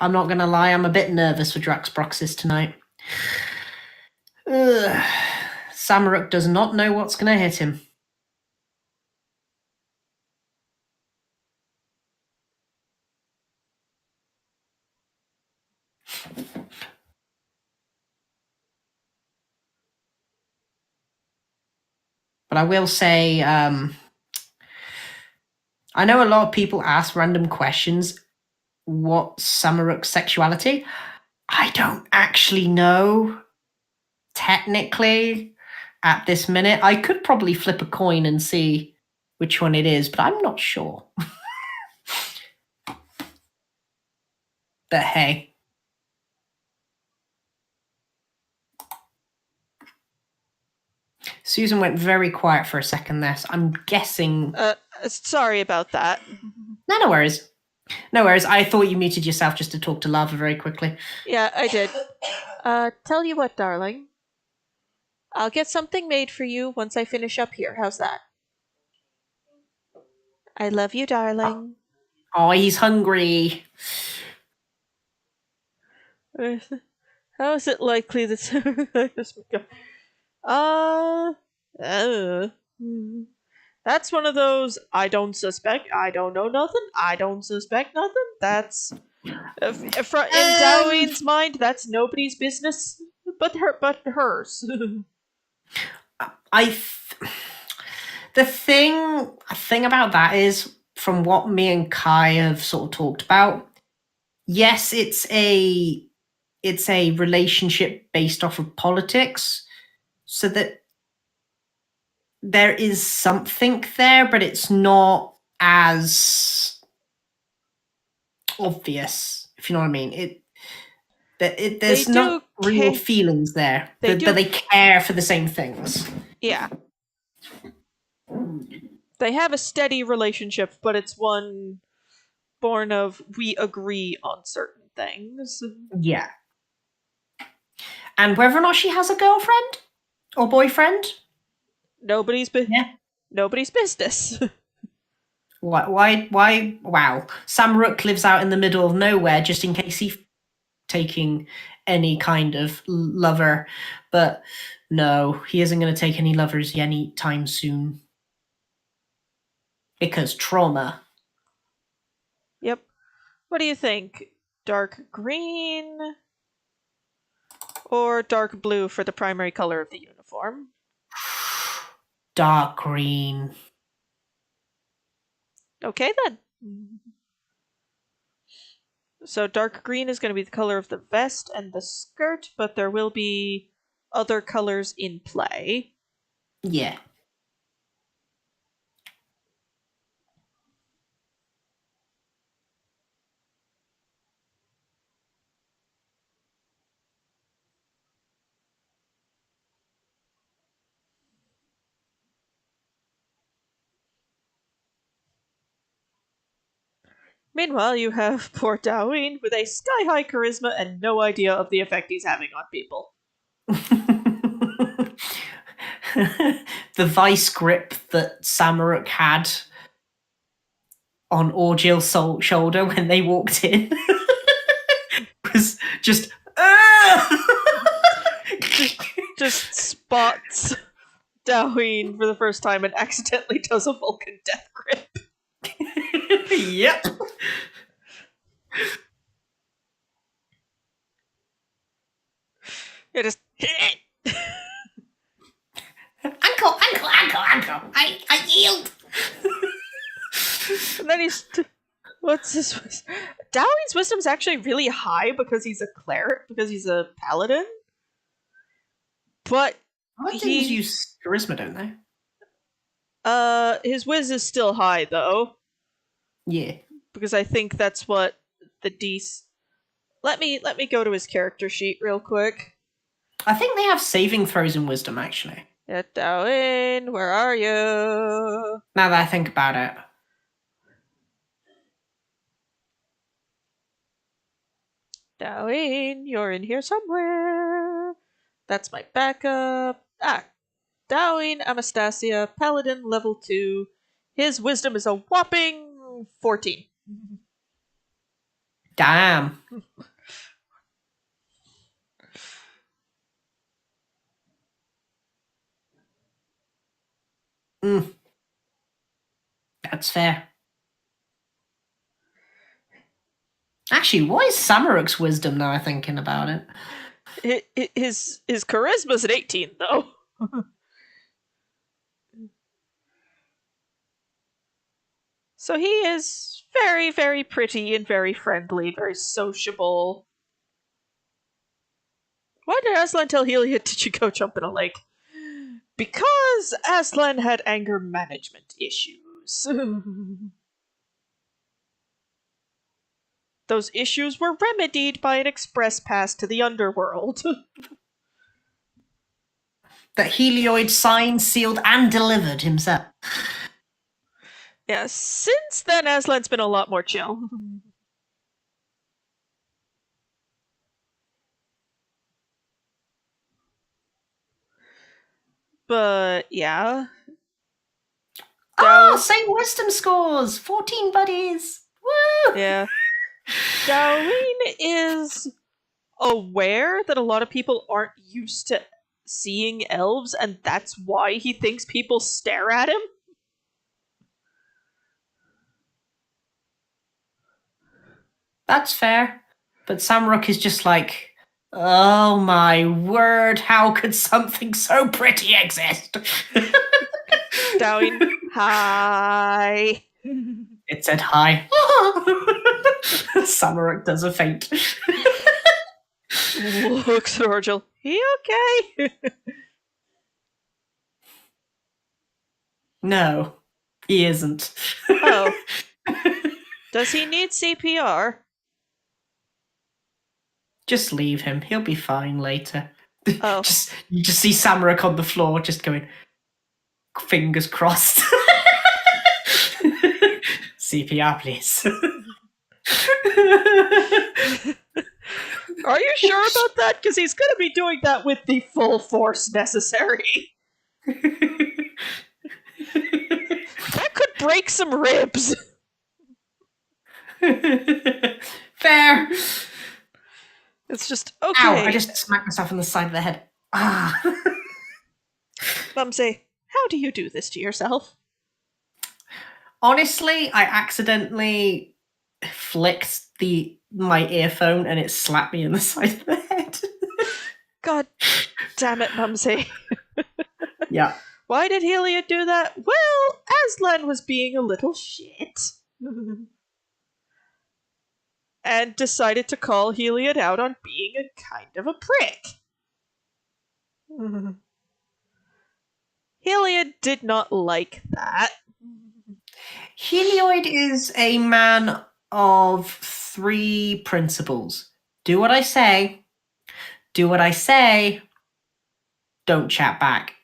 I'm not gonna lie, I'm a bit nervous for Draxproxis tonight. Ugh. Samuruk does not know what's gonna hit him. But I will say, I know a lot of people ask random questions. What's Samuruk's sexuality? I don't actually know. Technically, at this minute, I could probably flip a coin and see which one it is, but I'm not sure. But hey. Susan went very quiet for a second there, so I'm guessing... Sorry about that. No worries. No worries. I thought you muted yourself just to talk to Lava very quickly. Yeah, I did. Tell you what, darling. I'll get something made for you once I finish up here. How's that? I love you, darling. Oh, he's hungry. How is it likely that... That's one of those, I don't suspect, I don't know nothing, I don't suspect nothing. That's... in Doween's mind, that's nobody's business but hers. The thing about that is, from what me and Kai have sort of talked about, yes, it's a relationship based off of politics, so that there is something there, but it's not as obvious, if you know what I mean. There's not real feelings there, but they care for the same things. Yeah. They have a steady relationship, but it's one born of we agree on certain things. Yeah. And whether or not she has a girlfriend or boyfriend, nobody's business. Why? Wow. Samuruk lives out in the middle of nowhere just in case he's taking any kind of lover. But no, he isn't going to take any lovers anytime soon. Because trauma. Yep. What do you think? Dark green or dark blue for the primary color of the uniform? Dark green. Okay then. So dark green is going to be the color of the vest and the skirt, but there will be other colors in play. Yeah. Meanwhile, you have poor Doween with a sky-high charisma and no idea of the effect he's having on people. The vice grip that Samuruk had on Orgil's shoulder when they walked in was just... just spots Doween for the first time and accidentally does a Vulcan death grip. Yep. It is... Uncle, I yield. And then he's... What's this? Doween's wisdom's actually really high because he's a cleric, because he's a paladin. But Paladins use charisma, don't they? His whiz is still high though. Yeah. Because I think that's what the DC... Let me go to his character sheet real quick. I think they have saving throws in wisdom, actually. Yeah, Doween, where are you? Now that I think about it. Doween, you're in here somewhere. That's my backup. Doween Amastasia, Paladin level 2. His wisdom is a whopping 14. Damn. Mm. That's fair. Actually, what is Samaruk's wisdom now? I'm thinking about it. His charisma's at 18, though. So he is very, very pretty and very friendly, very sociable. Why did Aslan tell Heliod, did you go jump in a lake? Because Aslan had anger management issues. Those issues were remedied by an express pass to the underworld. That Helioid signed, sealed, and delivered himself. Yeah, since then Aslan's been a lot more chill. But yeah. Oh, same wisdom scores! 14 buddies! Woo! Yeah. Doween is aware that a lot of people aren't used to seeing elves, and that's why he thinks people stare at him. That's fair. But Samrock is just like, oh my word, how could something so pretty exist? Doween, hi. It said hi. Samrock does a faint. Looks at Orgel. He okay? No, he isn't. Oh. Does he need CPR? Just leave him. He'll be fine later. Oh. You just see Samrock on the floor, just going, fingers crossed. CPR, please. Are you sure about that? Because he's going to be doing that with the full force necessary. That could break some ribs. Fair. It's just, okay. Ow, I just smacked myself on the side of the head. Ah. Mumsy, how do you do this to yourself? Honestly, I accidentally flicked my earphone and it slapped me in the side of the head. God damn it, Mumsy. Yeah. Why did Heliod do that? Well, Aslan was being a little shit. And decided to call Heliod out on being a kind of a prick. Heliod did not like that. Helioid is a man of 3 principles. Do what I say. Do what I say. Don't chat back.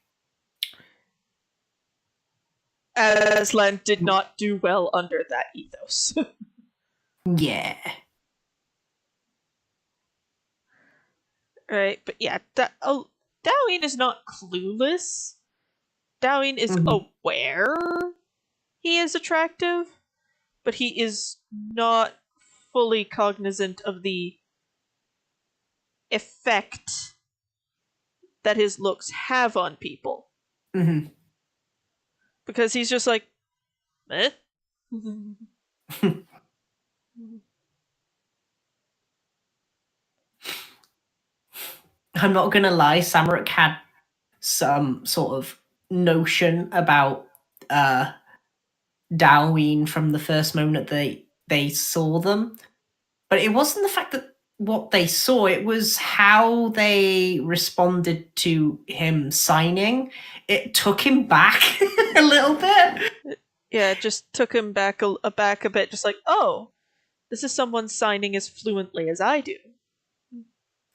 Aslan did not do well under that ethos. Yeah. Right, but yeah, Doween is not clueless. Doween is aware he is attractive, but he is not fully cognizant of the effect that his looks have on people. Mm-hmm. Because he's just like, eh? I'm not gonna lie, Samrock had some sort of notion about Doween from the first moment that they saw them. But it wasn't the fact that what they saw, it was how they responded to him signing. It took him back a little bit. Yeah, it just took him back a bit, just like, oh, this is someone signing as fluently as I do.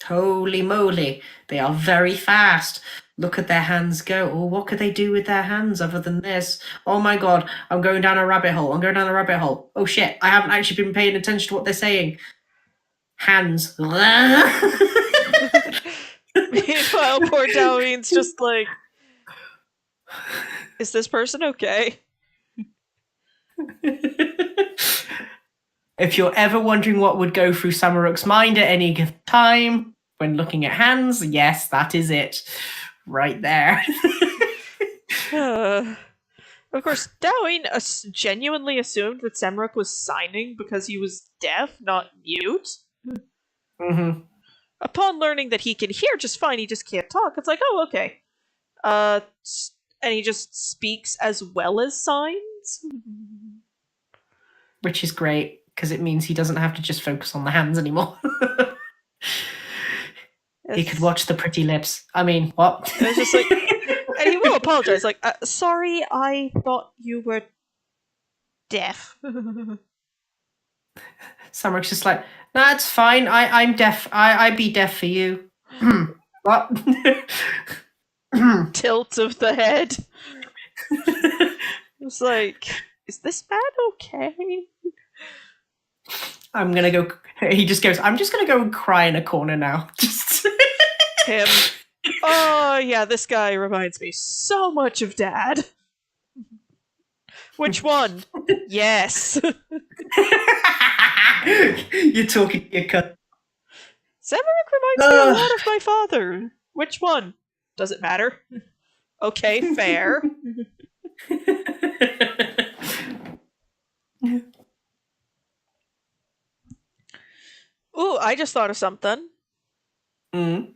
Holy moly, they are very fast. Look at their hands go. Oh, what could they do with their hands other than this? Oh my god, I'm going down a rabbit hole. I'm going down a rabbit hole. Oh shit, I haven't actually been paying attention to what they're saying. Hands. Meanwhile, poor Doween's just like, is this person okay? If you're ever wondering what would go through Samuruk's mind at any given time when looking at hands, yes, that is it. Right there. Of course, Dowing genuinely assumed that Semruk was signing because he was deaf, not mute. Mm-hmm. Upon learning that he can hear just fine, he just can't talk. It's like, oh, okay. And he just speaks as well as signs. Which is great, because it means he doesn't have to just focus on the hands anymore. He could watch the pretty lips. I mean, what? It's just like, and he will apologize. Like, sorry, I thought you were deaf. Samuruk's just like, no, it's fine. I'm deaf. I be deaf for you. What? Tilt of the head. It's like, is this man okay? I'm gonna go. He just goes, I'm just gonna go and cry in a corner now. Just Him. Oh, yeah, this guy reminds me so much of Dad. Which one? Yes. You're talking to your cousin. Semruk reminds me a lot of my father. Which one? Does it matter? Okay, fair. Ooh, I just thought of something. Mm.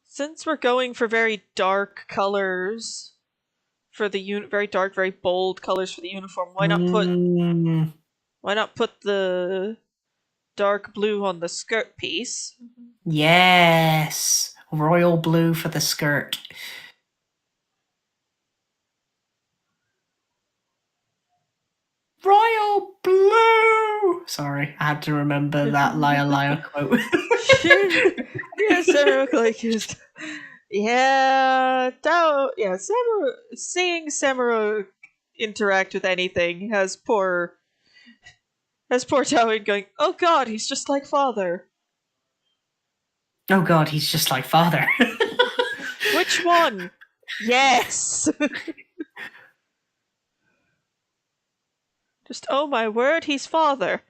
Since we're going for very dark colors for the very dark, very bold colors for the uniform, why not put the dark blue on the skirt piece? Yes, royal blue for the skirt. Royal blue. Sorry, I had to remember that liar quote. Yes, Semruk like is. Yeah, seeing Semruk interact with anything has poor Dowin going, oh god, he's just like father. Oh god, he's just like father. Which one? Yes! Just, oh my word, he's father.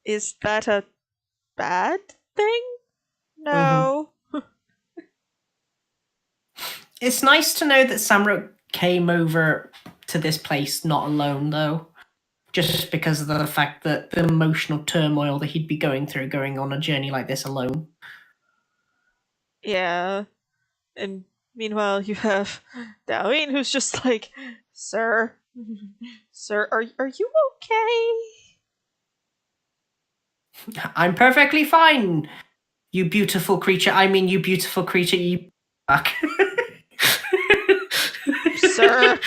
Is that a bad thing? No. It's nice to know that Samruk came over to this place not alone, though. Just because of the fact that the emotional turmoil that he'd be going through going on a journey like this alone. Yeah. And meanwhile, you have Dowin who's just like, Sir, are you okay? I'm perfectly fine, you beautiful creature. I mean, you beautiful creature, you fuck. Sir.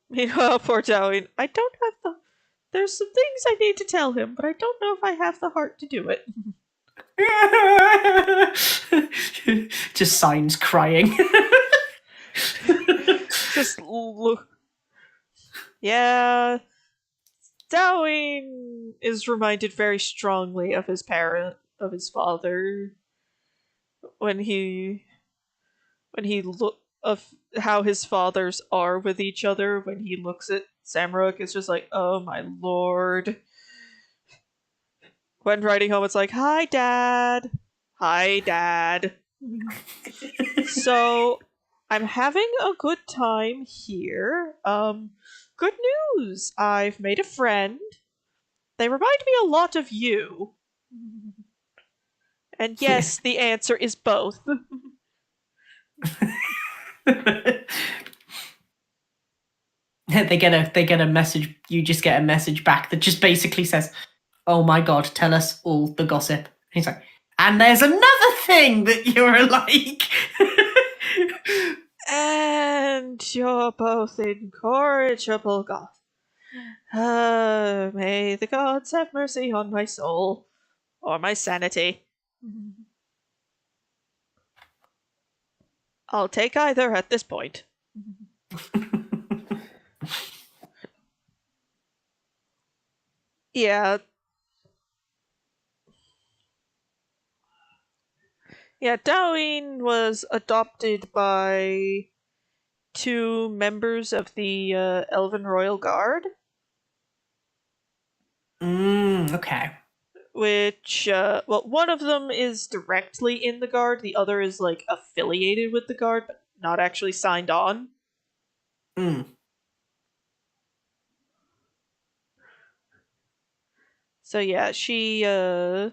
Meanwhile, poor Dowin, I don't have there's some things I need to tell him, but I don't know if I have the heart to do it. Just signs crying. Just look. Yeah. Dowin is reminded very strongly of his father, when he look of how his fathers are with each other. When he looks at Samruk, it's just like, oh my lord. When riding home, it's like, hi dad. Hi dad. So, I'm having a good time here. Good news! I've made a friend. They remind me a lot of you. And yes, the answer is both. They get a message. You just get a message back that just basically says, "Oh my god, tell us all the gossip." And he's like, "And there's another thing that you're like." And you're both incorrigible gods. May the gods have mercy on my soul. Or my sanity. I'll take either at this point. Yeah. Yeah, Dowin was adopted by two members of the Elven Royal Guard, Okay. which, well, one of them is directly in the Guard, the other is, like, affiliated with the Guard, but not actually signed on. So yeah, she's a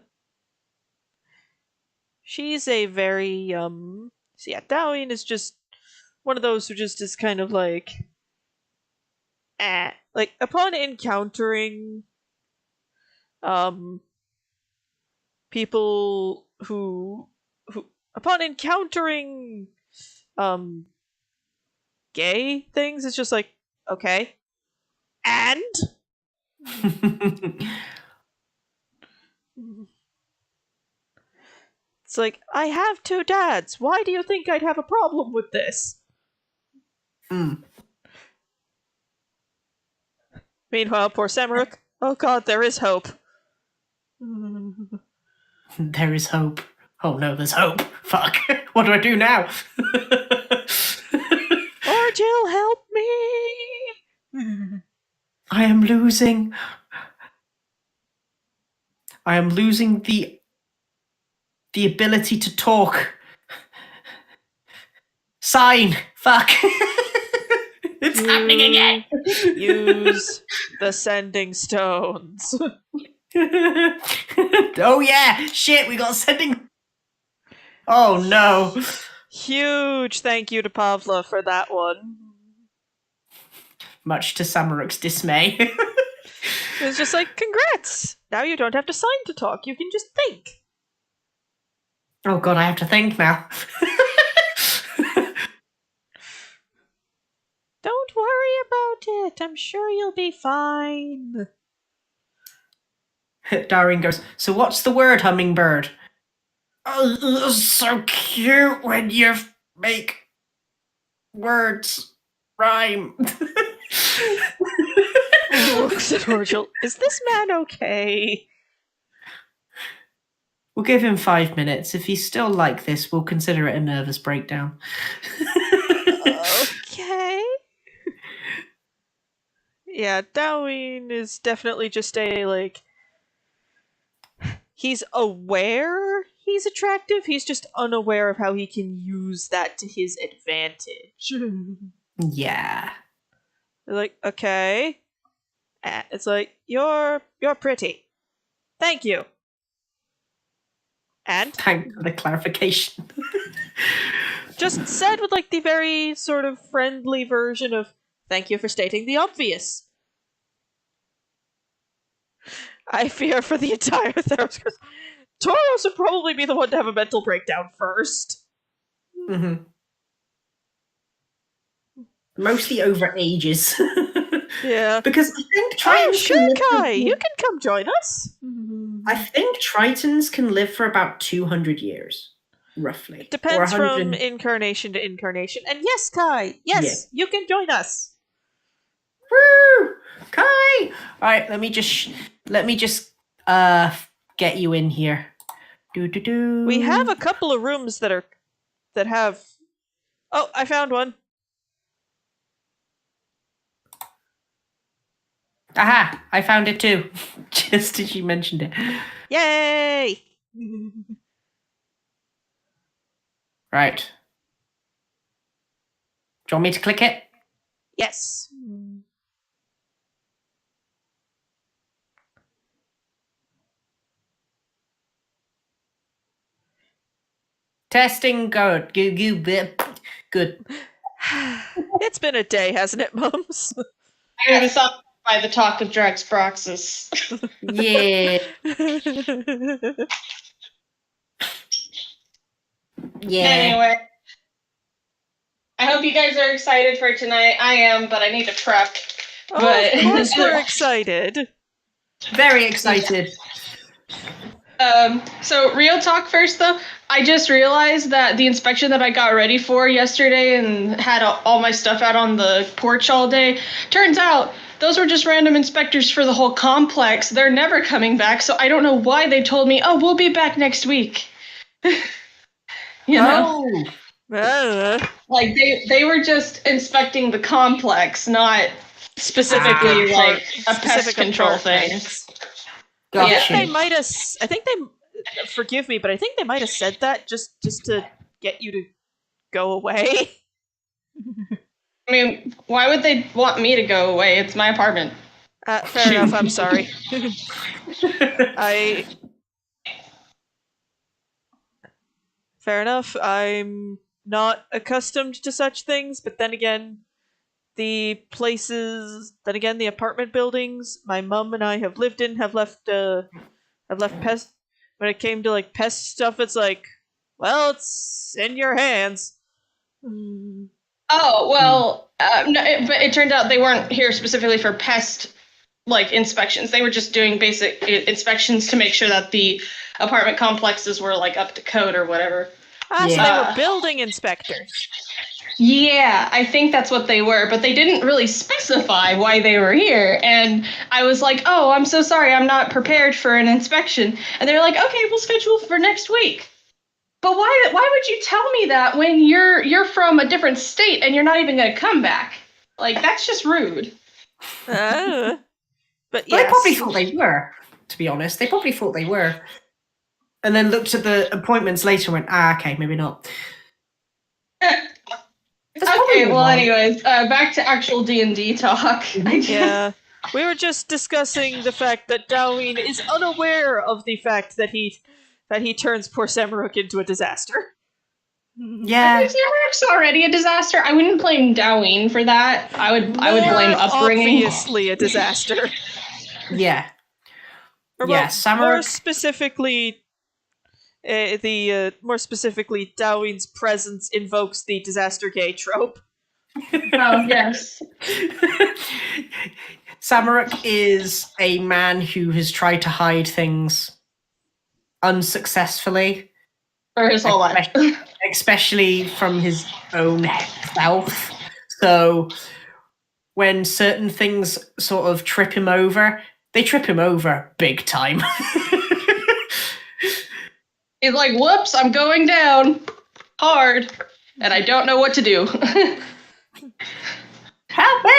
very, so yeah, Doween is just one of those who just is kind of like, like, upon encountering, people who, upon encountering, gay things, it's just like, okay, and? It's like, I have two dads. Why do you think I'd have a problem with this? Meanwhile, poor Samuruk. Oh god, there is hope. There is hope. Oh no, there's hope. Fuck. What do I do now? Orgil, help me! I am losing. I am losing the ability to talk. Sign. Fuck. It's happening again. Use the sending stones. Oh yeah, shit, we got sending. Oh no. Huge thank you to Pavla for that one. Much to Samuruk's dismay. It's just like, congrats! Now you don't have to sign to talk, you can just think. Oh god, I have to think now. Don't worry about it, I'm sure you'll be fine. Darren goes, so what's the word, hummingbird? Oh, it's so cute when you make words rhyme. Looks at Orgil. Is this man okay? We'll give him 5 minutes. If he's still like this, we'll consider it a nervous breakdown. Okay. Yeah, Doween is definitely just a, like... He's aware he's attractive, he's just unaware of how he can use that to his advantage. Yeah. Like, okay. It's like, you're pretty. Thank you. And? Thanks for the clarification. Just said with, like, the very sort of friendly version of, thank you for stating the obvious. I fear for the entire Theros. Tauros would probably be the one to have a mental breakdown first. Mm-hmm. Mostly over ages. Yeah. Because I think Oh, sure, Kai! You can come join us! I think Tritons can live for about 200 years, roughly. It depends Or 100 from incarnation to incarnation. And yes, Kai! Yes, you can join us! Woo! Kai! Alright, let me just get you in here. Do. We have a couple of rooms that have... Oh, I found one. Aha! I found it too. Just as you mentioned it. Yay! Right. Do you want me to click it? Yes. Testing good. Good. It's been a day, hasn't it, Mums? I got thumped by the talk of Draxproxus. Yeah. Yeah. Anyway, I hope you guys are excited for tonight. I am, but I need to prep. Oh, But- of course we're excited. Very excited. So real talk first though, I just realized that the inspection that I got ready for yesterday and had all my stuff out on the porch all day, turns out those were just random inspectors for the whole complex. They're never coming back, so I don't know why they told me, oh, we'll be back next week. You know? Oh. Like they were just inspecting the complex, not specifically like a pest specific control thing. apartments. I Got think you. they might have. I think they. Forgive me, but I think they might have said that just to get you to go away. I mean, why would they want me to go away? It's my apartment. Fair enough. I'm sorry. Fair enough. I'm not accustomed to such things, but then again, the apartment buildings my mum and I have lived in have left pest. When it came to like pest stuff, it's like, well, it's in your hands. Oh well, but it turned out they weren't here specifically for pest like inspections. They were just doing basic inspections to make sure that the apartment complexes were like up to code or whatever. So they Yeah. were building inspectors. Yeah, I think that's what they were, but they didn't really specify why they were here. And I was like, "Oh, I'm so sorry, I'm not prepared for an inspection." And they're like, "Okay, we'll schedule for next week." But why would you tell me that when you're from a different state and you're not even going to come back? Like that's just rude. But Well, yes. they probably thought they were, to be honest. They probably thought they were. And then looked at the appointments later and went, okay, maybe not. That's probably Okay, well, why. anyways, back to actual D&D talk. I guess. Yeah. We were just discussing the fact that Doween is unaware of the fact that he turns poor Samuruk into a disaster. Yeah. Samuruk's already a disaster. I wouldn't blame Doween for that. I would blame More upbringing. Obviously a disaster. Yeah. Or, Yeah, well, Samuruk- more specifically, more specifically, Doween's presence invokes the disaster gay trope. Oh, yes. Samuruk is a man who has tried to hide things unsuccessfully, For his whole life. especially from his own self. So when certain things sort of trip him over, they trip him over big time. He's like, whoops, I'm going down hard, and I don't know what to do. Help me!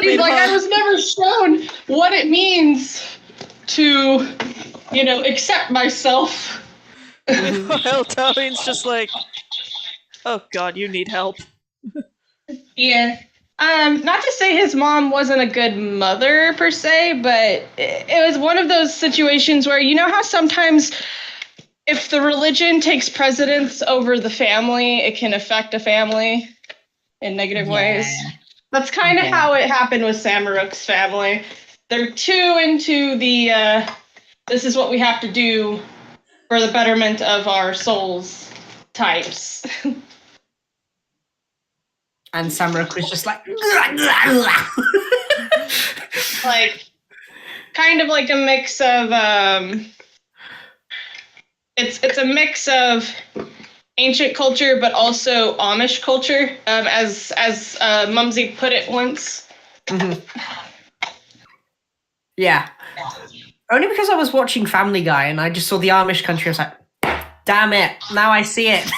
He's like, I was never shown what it means to, accept myself. While Doween's just like, oh god, you need help. Yeah. Not to say his mom wasn't a good mother per se, but it was one of those situations where you know how sometimes if the religion takes precedence over the family, it can affect a family in negative ways. That's kind of how it happened with Samuruk's family. They're too into the this is what we have to do for the betterment of our souls types. And Samuruk was just like, Like kind of like a mix of it's a mix of ancient culture but also Amish culture, as Mumsy put it once. yeah. Only because I was watching Family Guy and I just saw the Amish country. I was like, damn it, now I see it.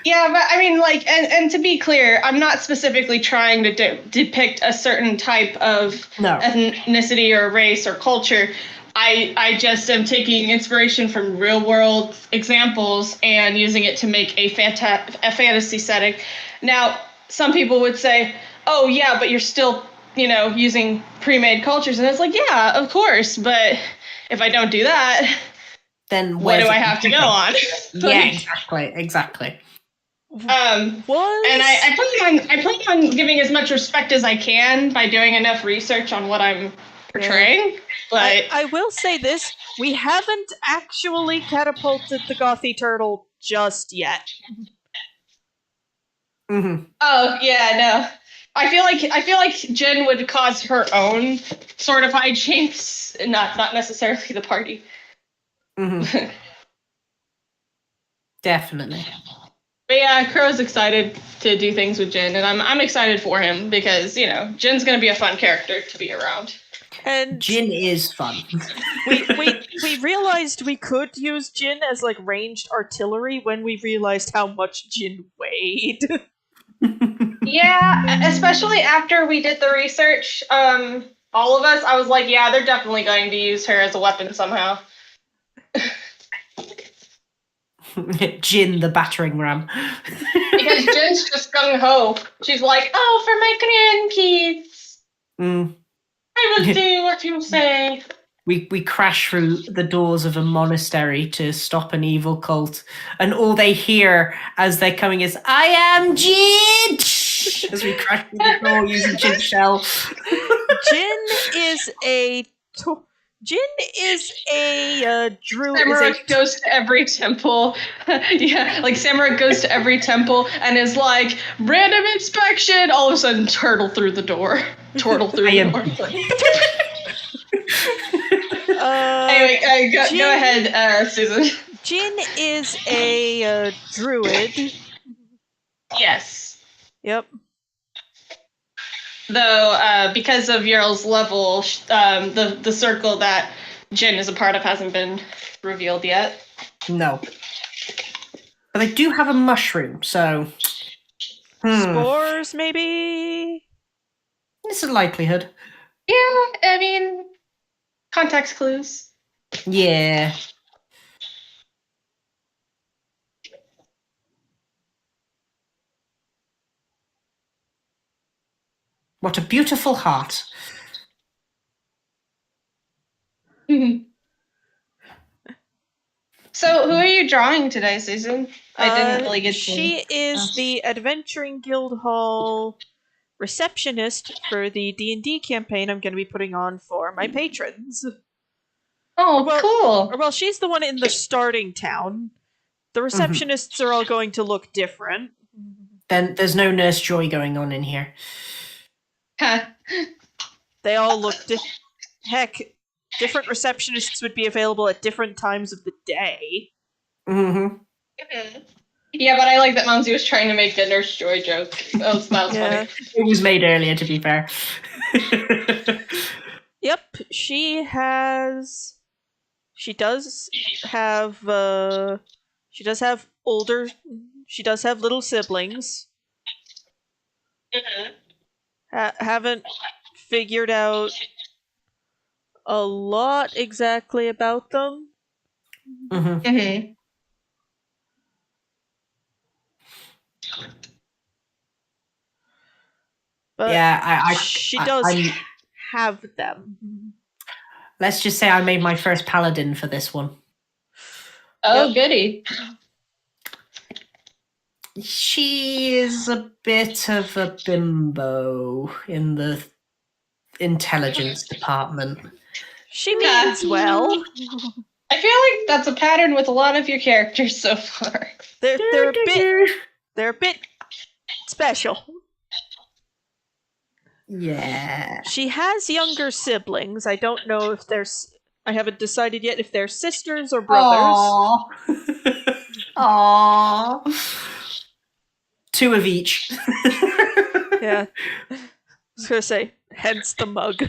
Yeah, but I mean, like, and to be clear, I'm not specifically trying to depict a certain type of No. ethnicity or race or culture. I just am taking inspiration from real world examples and using it to make a fantasy setting. Now, some people would say, oh yeah, but you're still, using pre-made cultures. And it's like, yeah, of course. But if I don't do that, Then what do where's I it have to go coming on? from? Yeah, exactly. Was And I plan on giving as much respect as I can by doing enough research on what I'm portraying. But I will say this: we haven't actually catapulted the Gothy turtle just yet. Mm-hmm. oh yeah, no. I feel like Jen would cause her own sort of hijinks, not necessarily the party. Mm-hmm. Definitely. But yeah, Crow's excited to do things with Jen, and I'm excited for him because Jen's gonna be a fun character to be around. And Jin is fun. we realized we could use Jin as like ranged artillery when we realized how much Jin weighed. Yeah, especially after we did the research, all of us, I was like, yeah, they're definitely going to use her as a weapon somehow. Jin, the battering ram. Because Jin's just gung ho. She's like, oh, for my grandkids, Mm. I will do what you say. We crash through the doors of a monastery to stop an evil cult, and all they hear as they're coming is "I am Jin" as we crash through the door using Jin's shell. Jin is a druid. Samuruk goes to every temple. Yeah, like Samuruk goes to every temple and is like, random inspection. All of a sudden, turtle through the door. Turtle through the door. Anyway, go ahead, Susan. Jin is a druid. Yes. Yep. Though, because of Ural's level, the circle that Jin is a part of hasn't been revealed yet. No, but they do have a mushroom, so Spores, maybe. it's a likelihood. Yeah, I mean, context clues. Yeah. What a beautiful heart. So, who are you drawing today, Susan? I didn't really get to. She is the Adventuring Guild Hall receptionist for the D&D campaign I'm going to be putting on for my patrons. Oh, Well- cool. Or, well, she's the one in the starting town. The receptionists are all going to look different. Then there's no Nurse Joy going on in here. Huh. They all look heck, different receptionists would be available at different times of the day. Mm-hmm. Yeah, but I like that Mumsy was trying to make a Nurse Joy joke. That was Yeah. funny. It was made earlier, to be fair. Yep, she does have little siblings. Haven't figured out a lot exactly about them. Mm-hmm. Mm-hmm. But Yeah, she I- does I'm- have them. let's just say I made my first paladin for this one. Oh, Yep. goody. She is a bit of a bimbo in the intelligence department. She means well. I feel like that's a pattern with a lot of your characters so far. They're a bit special. Yeah. She has younger siblings. I don't know if I haven't decided yet if they're sisters or brothers. Aww. Two of each. Yeah. I was gonna say, hence the mug.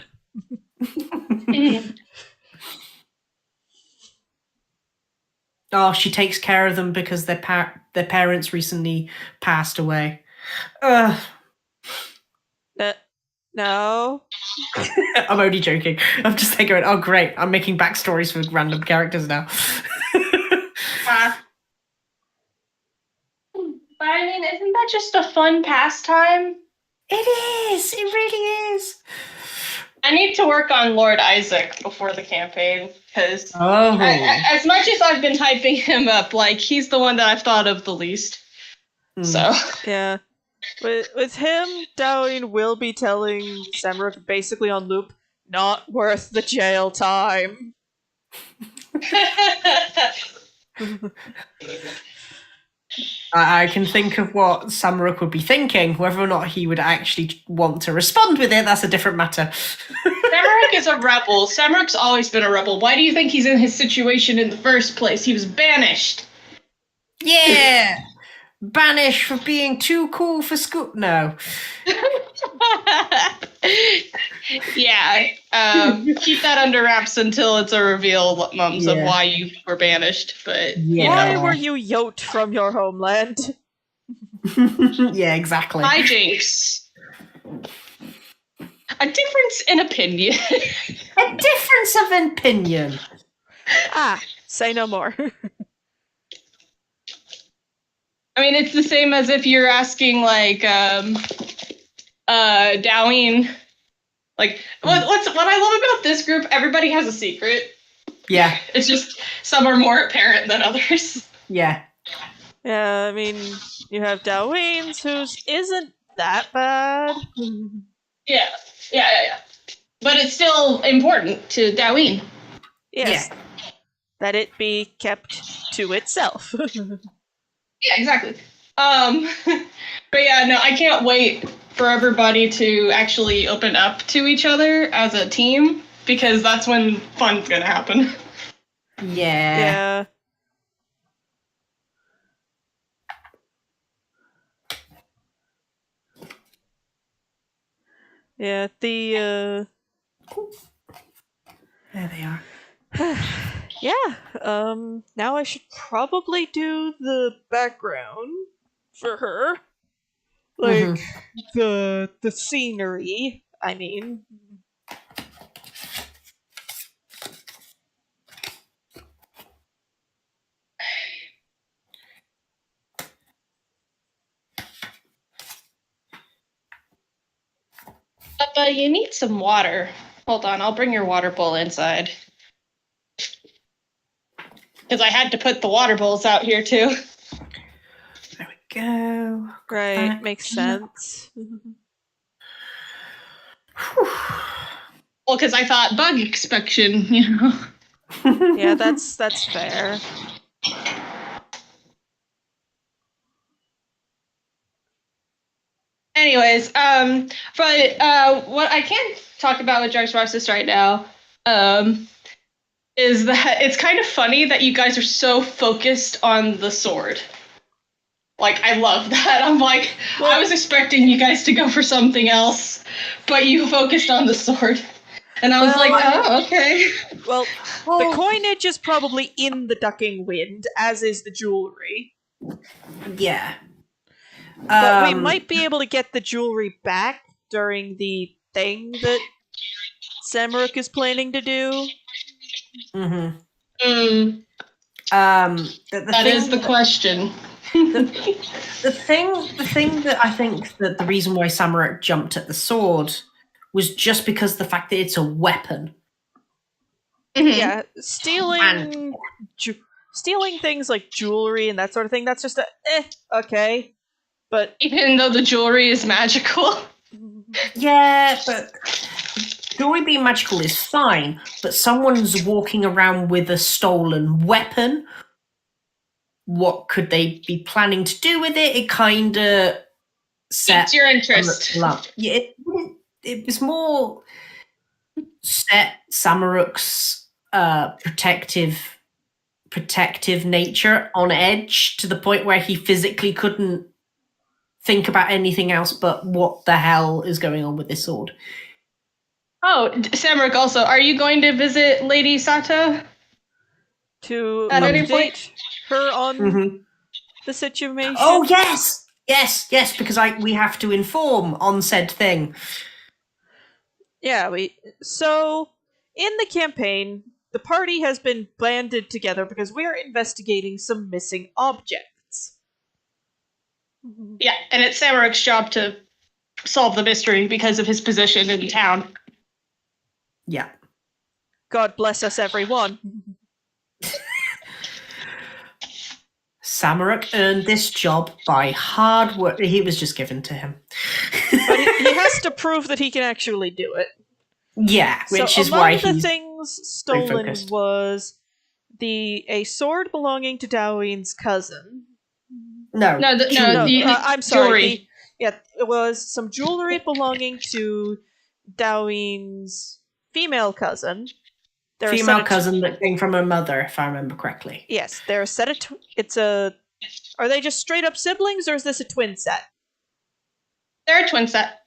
Oh, she takes care of them because their parents recently passed away. Ugh. No. I'm only joking. I'm just like going, oh great, I'm making backstories for random characters now. But I mean, isn't that just a fun pastime? It is. It really is. I need to work on Lord Isaac before the campaign, because Oh. as much as I've been hyping him up, like, he's the one that I've thought of the least. Hmm. So. Yeah. With him, Dowling will be telling Samuruk basically on loop, not worth the jail time. I can think of what Samuruk would be thinking. Whether or not he would actually want to respond with it, that's a different matter. Samuruk is a rebel. Samuruk's always been a rebel. Why do you think he's in his situation in the first place? He was banished. Yeah! Banished for being too cool for school. No. Yeah. Keep that under wraps until it's a reveal, Mums, of Yeah. why you were banished. But Why Yeah. were you yoked from your homeland? Yeah, exactly. hijinks. A difference in opinion. A difference of opinion. Ah, say no more. I mean, it's the same as if you're asking like Doween. Like, what I love about this group? Everybody has a secret. Yeah, It's just some are more apparent than others. yeah. Yeah, I mean, you have Doween's, whose isn't that bad. Yeah. But it's still important to Doween. Yes, that it be kept to itself. Yeah, exactly. But yeah, no, I can't wait for everybody to actually open up to each other as a team, because that's when fun's gonna happen. Yeah. Yeah. Yeah, There they are. yeah, now I should probably do the background for her. Like, Mhm. the scenery, I mean. But you need some water. Hold on, I'll bring your water bowl inside. Because I had to put the water bowls out here too. There we go. Right, that. makes sense. Well, because I thought bug inspection, you know. Yeah, that's fair. Anyways, but what I can talk about with Jar's Roxas right now, is that it's kind of funny that you guys are so focused on the sword. Like, I love that. I'm like, I was expecting you guys to go for something else, but you focused on the sword. And I was Well, like, oh, okay. Well, the coinage is probably in the ducking wind, as is the jewelry. Yeah. But we might be able to get the jewelry back during the thing that Samuruk is planning to do. Mm-hmm. Mm, The that thing is the question. the thing that I think that the reason why Samuruk jumped at the sword was just because the fact that it's a weapon. Mhm. Yeah, stealing things like jewelry and that sort of thing, that's just okay. But Even though the jewelry is magical. Yeah, but jewelry being magical is fine, but someone's walking around with a stolen weapon. What could they be planning to do with it? It kind of set Piques your interest. Yeah, it was more set Samuruk's protective nature on edge to the point where he physically couldn't think about anything else but what the hell is going on with this sword. Oh, Samuruk, also, are you going to visit Lady Sato? to At any update point? her on Mm-hmm. the situation. Oh yes, because we have to inform on said thing. Yeah, so in the campaign, the party has been banded together because we are investigating some missing objects. Yeah, and it's Samuruk's job to solve the mystery because of his position in town. Yeah. God bless us, everyone. Samuruk earned this job by hard work. He was just given to him. But he has to prove that he can actually do it. Yeah, which so is why among the he's things stolen focused. was a sword belonging to Doween's cousin. no. I'm sorry. Jewelry. It was some jewelry belonging to Doween's female cousin. They're a set female of cousin that came from her mother, if I remember correctly. Yes, they're a set of Are they just straight up siblings, or is this a twin set? They're a twin set.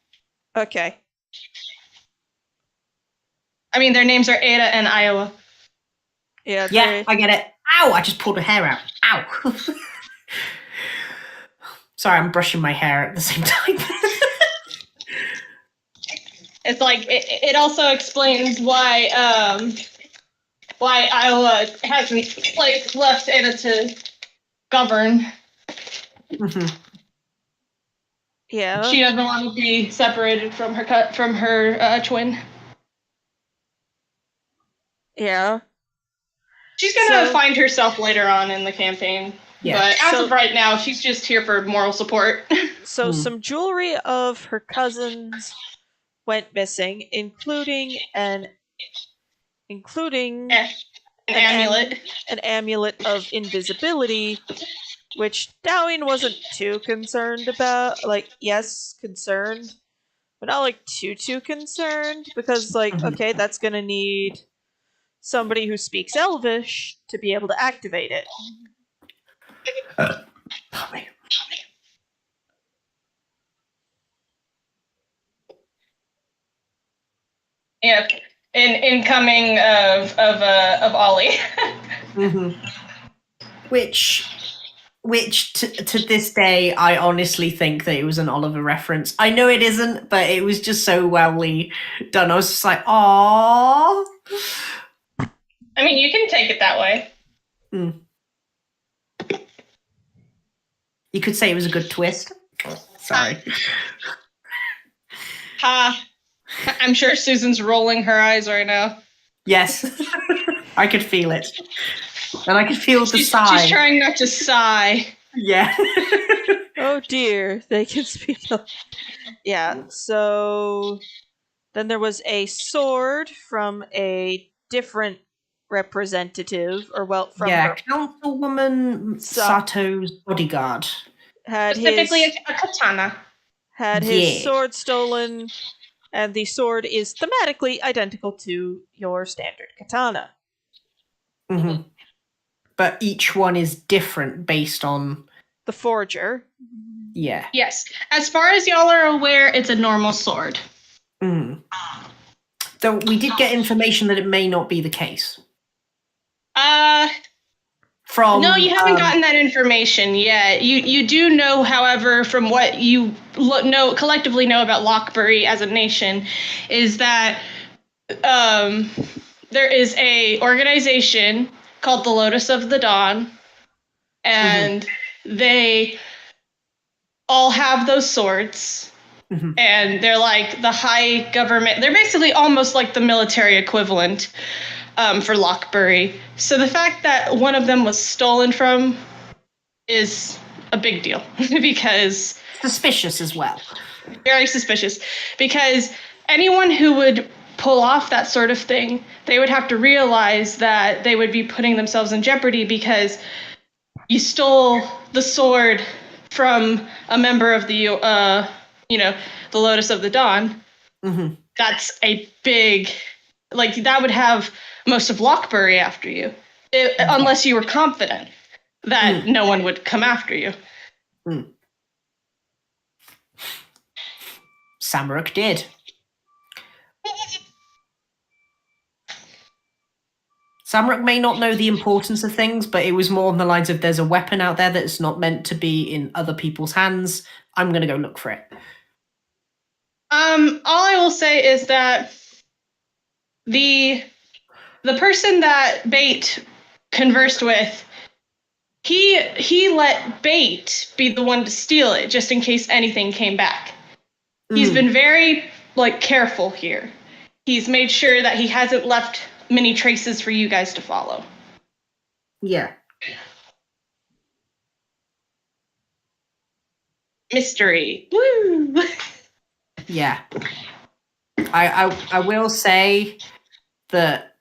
Okay. I mean, their names are Ada and Iowa. Yeah. Yeah, I get it. Ow! I just pulled a hair out. Ow! Sorry, I'm brushing my hair at the same time. It's like it also explains why Iowa hasn't like left Ada to govern. Mhm. Yeah. She doesn't want to be separated from her twin. Yeah. She's gonna So- find herself later on in the campaign. Yeah. But as So- of right now, she's just here for moral support. So Hmm. some jewelry of her cousins went missing, including An an amulet. an amulet of invisibility, which Dowing wasn't too concerned about. Like, yes, concerned, but not like too concerned, because like, Mhm. okay, that's gonna need somebody who speaks Elvish to be able to activate it. Pardon me. Yep. Incoming of Ollie. Mhm. Which to this day, I honestly think that it was an Oliver reference. I know it isn't, but it was just so wellly done. I was just like, "Aww." I mean, you can take it that way. You could say it was a good twist. Sorry. Ha! I'm sure Susan's rolling her eyes right now. Yes, I could feel it, and I could feel the She's sigh. trying not to sigh. Yeah. Oh dear, they can speak. Yeah, so then there was a sword from a different representative, or well, from Yeah, her, Councilwoman Sato's bodyguard. had Specifically, his a katana. Yeah. sword stolen, and the sword is thematically identical to your standard katana. Mhm. But each one is different based on, The forger. yeah. Yes. As far as y'all are aware, it's a normal sword. Mm. Though we did get information that it may not be the case. From No, you haven't gotten that information yet. You do know, however, from what you collectively know about Lockbury as a nation, is that there is a organization called the Lotus of the Dawn, and they all have those swords, Mhm. and they're like the high government. They're basically almost like the military equivalent for Lockbury. So the fact that one of them was stolen from is a big deal because suspicious as well. very suspicious, because anyone who would pull off that sort of thing, they would have to realize that they would be putting themselves in jeopardy because you stole the sword from a member of the the Lotus of the Dawn. Mhm. That's a big, like, that would have most of Lockbury after you, unless you were confident that no one would come after you. Samuruk did. Samuruk may not know the importance of things, but it was more on the lines of there's a weapon out there that's not meant to be in other people's hands. I'm going to go look for it. All I will say is that the person that Bait conversed with, he let Bait be the one to steal it, just in case anything came back. He's been very careful here. He's made sure that he hasn't left many traces for you guys to follow. Yeah. Mystery. Woo! Yeah. I will say that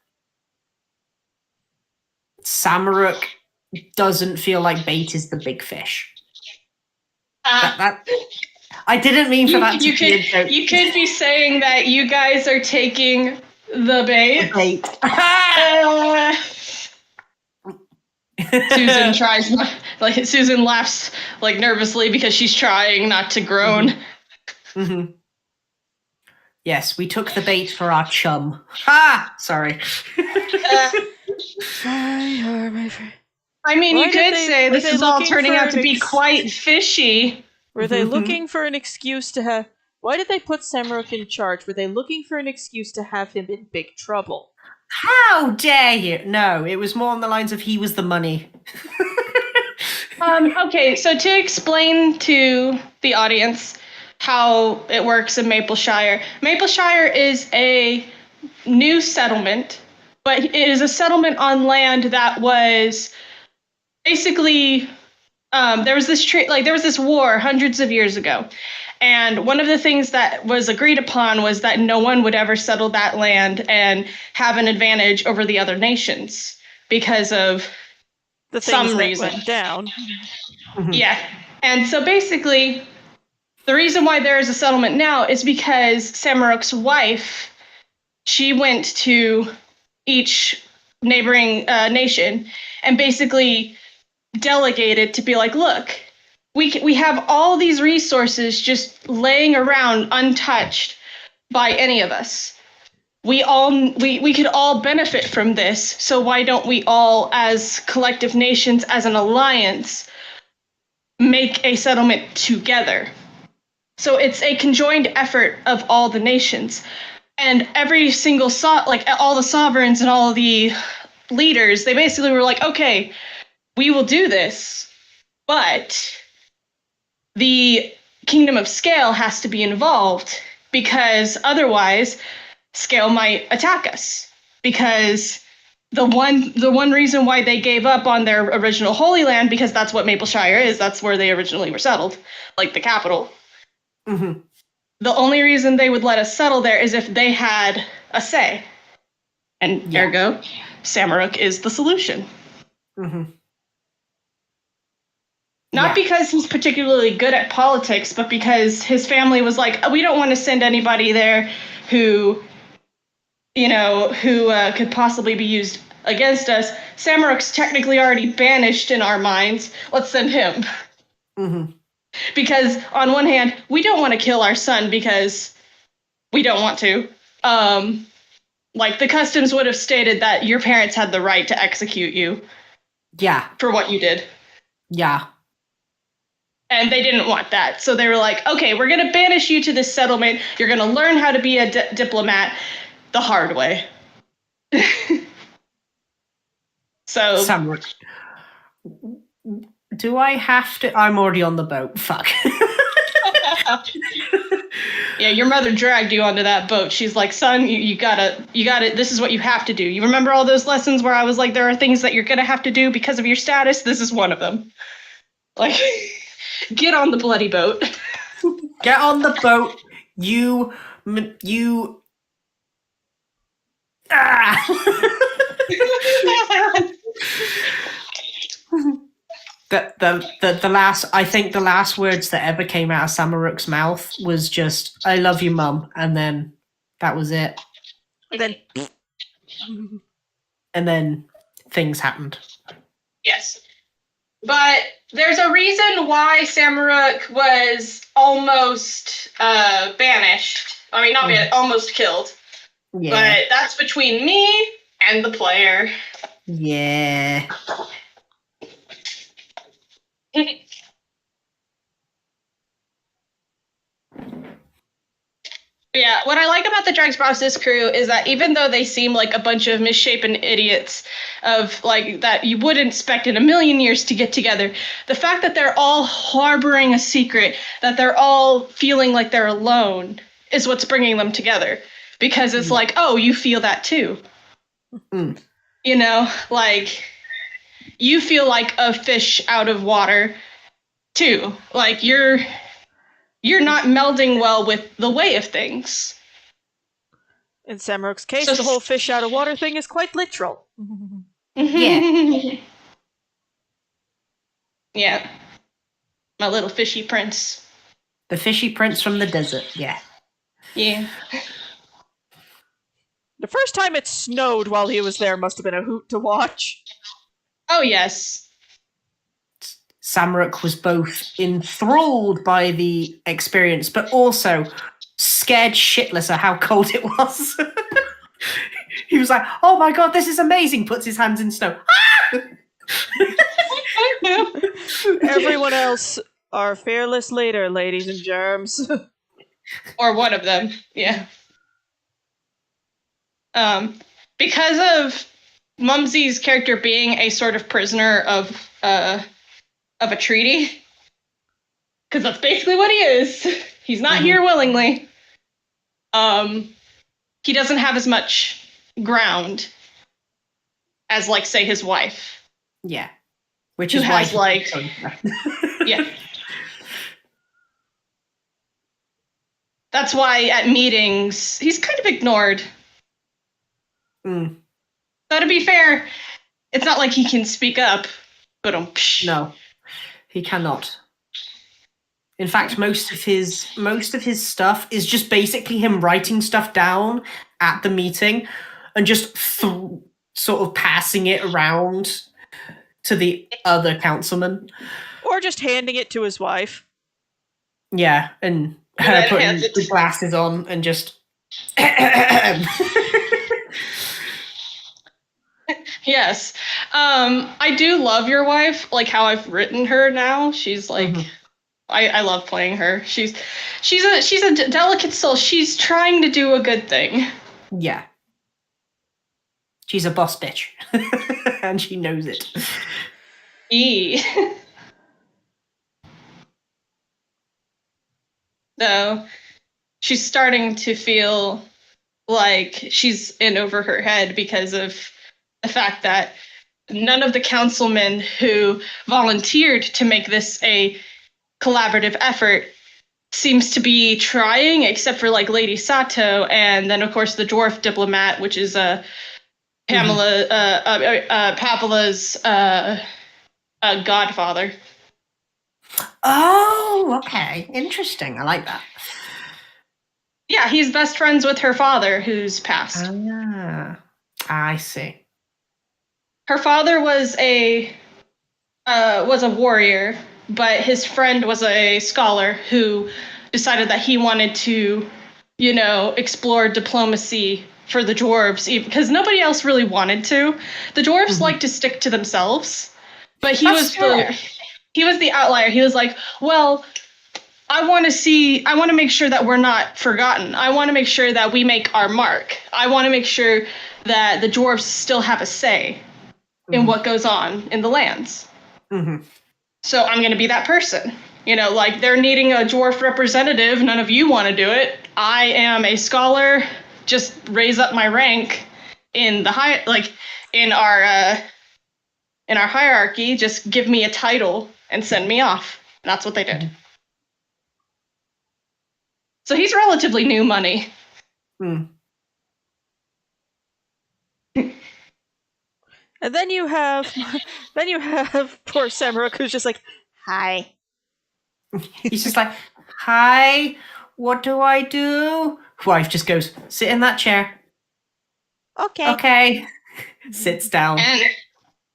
Samuruk doesn't feel like Bait is the big fish. That I didn't mean for that to be a joke. You could be saying that you guys are taking the bait. Bait. Susan tries, Susan laughs nervously because she's trying not to groan. Mhm. Yes, we took the bait for our chum. Ha! Sorry. You're my friend. I mean, Why you did could they- say were this they is all looking turning for out to an be quite fishy. Were they looking for an excuse to have... Why did they put Samuruk in charge? Were they looking for an excuse to have him in big trouble? How dare you? No, it was more on the lines of he was the money. Okay, so to explain to the audience how it works in Mapleshire, Mapleshire is a new settlement, but it is a settlement on land that was basically there was this war hundreds of years ago, and one of the things that was agreed upon was that no one would ever settle that land and have an advantage over the other nations because of The Some things that reason. went down. Yeah. And so basically, the reason why there is a settlement now is because Samuruk's wife, she went to each neighboring nation and basically delegated to be like, look, we have all these resources just laying around untouched by any of us. We could all benefit from this, so why don't we all, as collective nations, as an alliance, make a settlement together? So it's a conjoined effort of all the nations, and every single all the sovereigns and all the leaders, they basically were like, okay, we will do this, but the Kingdom of Scale has to be involved, because otherwise Scale might attack us, because the one reason why they gave up on their original Holy Land, because that's what Mapleshire is, that's where they originally were settled, like the capital. Mm-hmm. The only reason they would let us settle there is if they had a say. And ergo, Samuruk is the solution. Mm-hmm. Not because he's particularly good at politics, but because his family was like, we don't want to send anybody there who could possibly be used against us. Samuruk's technically already banished in our minds. Let's send him. Mm-hmm. Because on one hand, we don't want to kill our son because we don't want to. Like the customs would have stated that your parents had the right to execute you. Yeah. For what you did. Yeah. And they didn't want that. So they were like, okay, we're going to banish you to this settlement. You're going to learn how to be a diplomat the hard way. So... Samuruk. Do I have to? I'm already on the boat. Fuck. Yeah, your mother dragged you onto that boat. She's like, son, you gotta, this is what you have to do. You remember all those lessons where I was like, there are things that you're gonna have to do because of your status? This is one of them. Like, get on the bloody boat. Get on the boat. You. The last, I think the last words that ever came out of Samuruk's mouth was just, I love you, Mum. And then that was it. And then things happened. Yes. But there's a reason why Samuruk was almost banished. I mean, not banished, almost killed. Yeah. But that's between me and the player. Yeah. Yeah, what I like about the Drags Process crew is that even though they seem like a bunch of misshapen idiots of like that you wouldn't expect in a million years to get together, the fact that they're all harboring a secret, that they're all feeling like they're alone, is what's bringing them together. Because it's like, oh, you feel that too. Mm. You know, like you feel like a fish out of water too. Like you're not melding well with the way of things. In Samuruk's case, So- the whole fish out of water thing is quite literal. Yeah. Yeah. My little fishy prince. The fishy prince from the desert. Yeah. Yeah. The first time it snowed while he was there must have been a hoot to watch. Oh, yes. Samuruk was both enthralled by the experience, but also scared shitless at how cold it was. He was like, "Oh my god, this is amazing!" Puts his hands in snow. Everyone else are fearless later, ladies and germs. Or one of them, yeah. Because of Mumsy's character being a sort of prisoner of a treaty, because that's basically what he is. He's not here willingly. He doesn't have as much ground as, like, say, his wife. Yeah, which Who is why has, like, yeah. That's why at meetings he's kind of ignored. Mm, Though to be fair, it's not like he can speak up. But no, he cannot. In fact, most of his stuff is just basically him writing stuff down at the meeting and just sort of passing it around to the other councilman. Or just handing it to his wife. Yeah, and her then putting hands it the to- glasses on and just. Yes. I do love your wife, like how I've written her now. She's like I love playing her. She's a delicate soul. She's trying to do a good thing. Yeah. She's a boss bitch. And she knows it. Though she's starting to feel like she's in over her head because of the fact that none of the councilmen who volunteered to make this a collaborative effort seems to be trying, except for like Lady Sato, and then of course the dwarf diplomat, which is Papala's godfather. Oh, okay. Interesting. I like that. Yeah, he's best friends with her father, who's passed. Ah, I see. Her father was a warrior, but his friend was a scholar who decided that he wanted to, explore diplomacy for the dwarves, because nobody else really wanted to. The dwarves like to stick to themselves, but he was the outlier. He was like, well, I want to make sure that we're not forgotten. I want to make sure that we make our mark. I want to make sure that the dwarves still have a say in what goes on in the lands. So I'm going to be that person. Like they're needing a dwarf representative. None of you want to do it. I am a scholar. Just raise up my rank in the in our hierarchy. Just give me a title and send me off. And that's what they did. So he's relatively new money. And then you have poor Samuruk, who's just like, hi. He's just like, hi, what do I do? Wife just goes, sit in that chair. Okay. Okay. Sits down.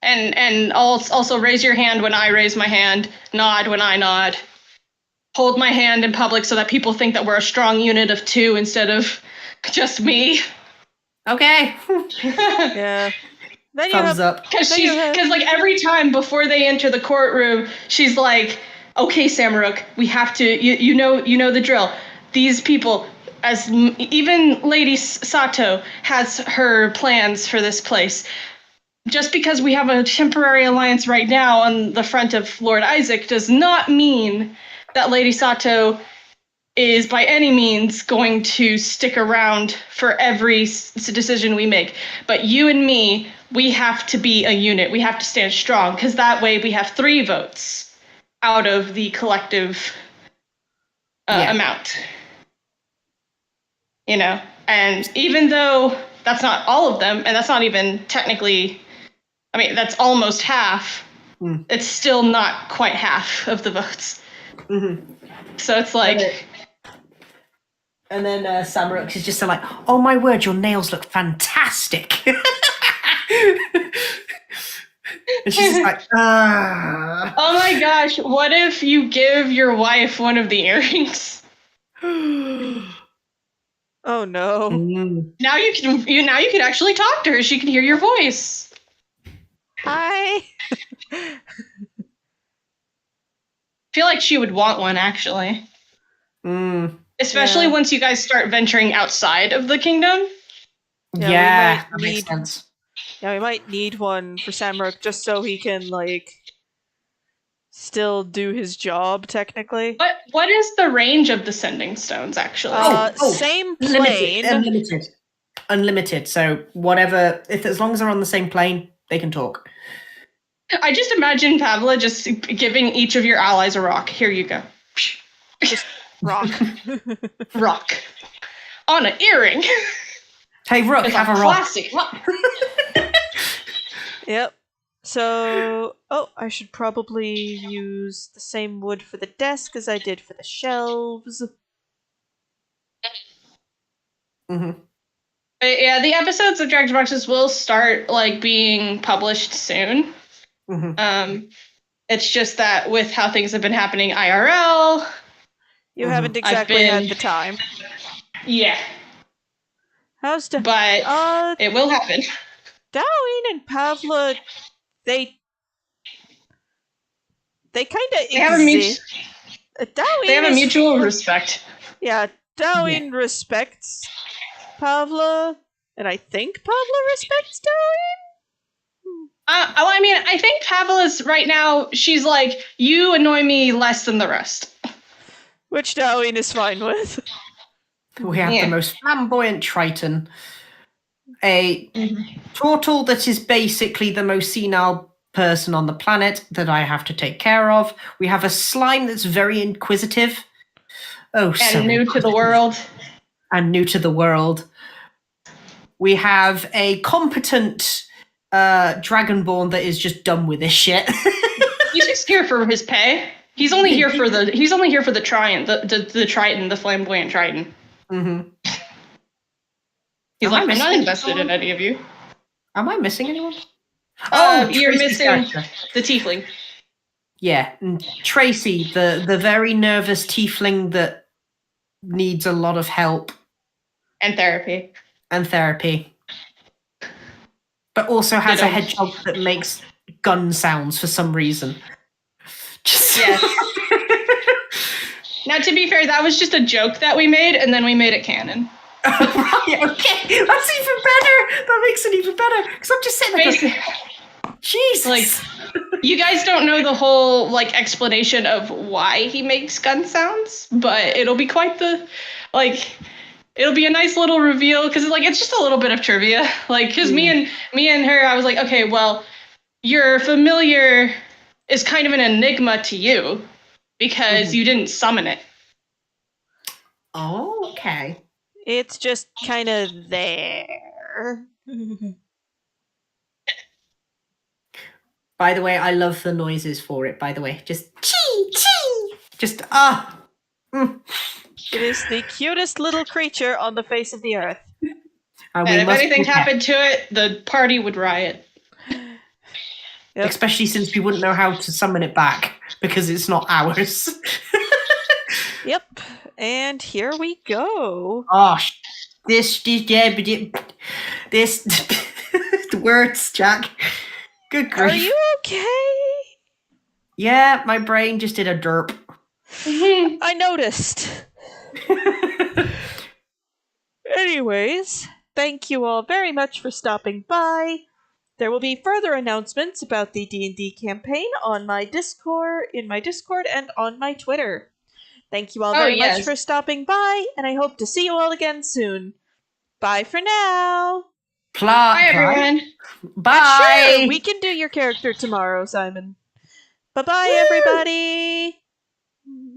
And also raise your hand when I raise my hand. Nod when I nod. Hold my hand in public so that people think that we're a strong unit of two instead of just me. Okay. Yeah. Then Thumbs up. Because like every time before they enter the courtroom, she's like, "Okay, Samuruk, we have to. You know the drill. These people, even Lady Sato has her plans for this place. Just because we have a temporary alliance right now on the front of Lord Isaac does not mean that Lady Sato is by any means going to stick around for every decision we make. But you and me, we have to be a unit. We have to stand strong, because that way we have 3 votes out of the collective amount. And even though that's not all of them, and that's not even technically, that's almost half, it's still not quite half of the votes. So it's like... And then Samuruk is just like, oh my word, your nails look fantastic. And she's just like, ah. Oh my gosh, what if you give your wife one of the earrings? Oh no. Mm. Now you can actually talk to her. She can hear your voice. Hi. I feel like she would want one, actually. Mm. Especially Yeah. once you guys start venturing outside of the kingdom. Yeah, Yeah, we might that makes need- sense. Yeah, we might need one for Samrook just so he can, like, still do his job, technically. What is the range of the sending stones, actually? Same Limited, plane. unlimited. So whatever, as long as they're on the same plane, they can talk. I just imagine Pavla just giving each of your allies a rock. Here you go. Rock. Rock. On an earring. Hey, Rook, It's have like a rock. classy. Yep. So, I should probably use the same wood for the desk as I did for the shelves. Hmm. Yeah, the episodes of Dragon Boxes will start like being published soon. Hmm. It's just that with how things have been happening IRL, You Mhm. haven't exactly been- had the time. yeah, How's but it will happen. Doween and Pavla, they kind of They have a exist. they have a mutual respect. Yeah, Doween respects Pavla, and I think Pavla respects Doween. I mean, I think Pavla's right now. She's like, you annoy me less than the rest. Which Doween is fine with. We have Yeah. the most flamboyant Triton, a turtle that is basically the most senile person on the planet that I have to take care of. We have a slime that's very inquisitive. Oh, so And new to the inquisitive. world. And new to the world. We have a competent dragonborn that is just done with this shit. He's just here for his pay. He's only here for the Triton, the Triton, the flamboyant Triton. Hmm. He's Am I like, I'm not missing invested in someone? any of you. Am I missing anyone? You're Tracy's missing character. the tiefling. Yeah, and Tracy, the very nervous tiefling that needs a lot of help And therapy. and therapy, but also has a Ditto. hedgehog that makes gun sounds for some reason. Just Yes. Now, to be fair, that was just a joke that we made, and then we made it canon. Right, okay, that's even better. That makes it even better because I'm just sitting there. Basically, Going, Jesus. like, you guys don't know the whole like explanation of why he makes gun sounds, but it'll be quite the like. It'll be a nice little reveal because like it's just a little bit of trivia. Like, because me and her, I was like, okay, well, your familiar is kind of an enigma to you because you didn't summon it. Oh, okay. It's just kind of there. By the way, I love the noises for it. By the way, just chee chee. Just It is the cutest little creature on the face of the earth. And And if must anything protect. happened to it, the party would riot. Yep. Especially since we wouldn't know how to summon it back because it's not ours. Yep. And here we go. Gosh, this the words, Jack. Good grief. Are you okay? Yeah, my brain just did a derp. I noticed. Anyways, thank you all very much for stopping by. There will be further announcements about the D&D campaign on my Discord, and on my Twitter. Thank you all very much for stopping by, and I hope to see you all again soon. Bye for now. Bye, everyone. Bye. Sure, we can do your character tomorrow, Simon. Bye-bye, everybody.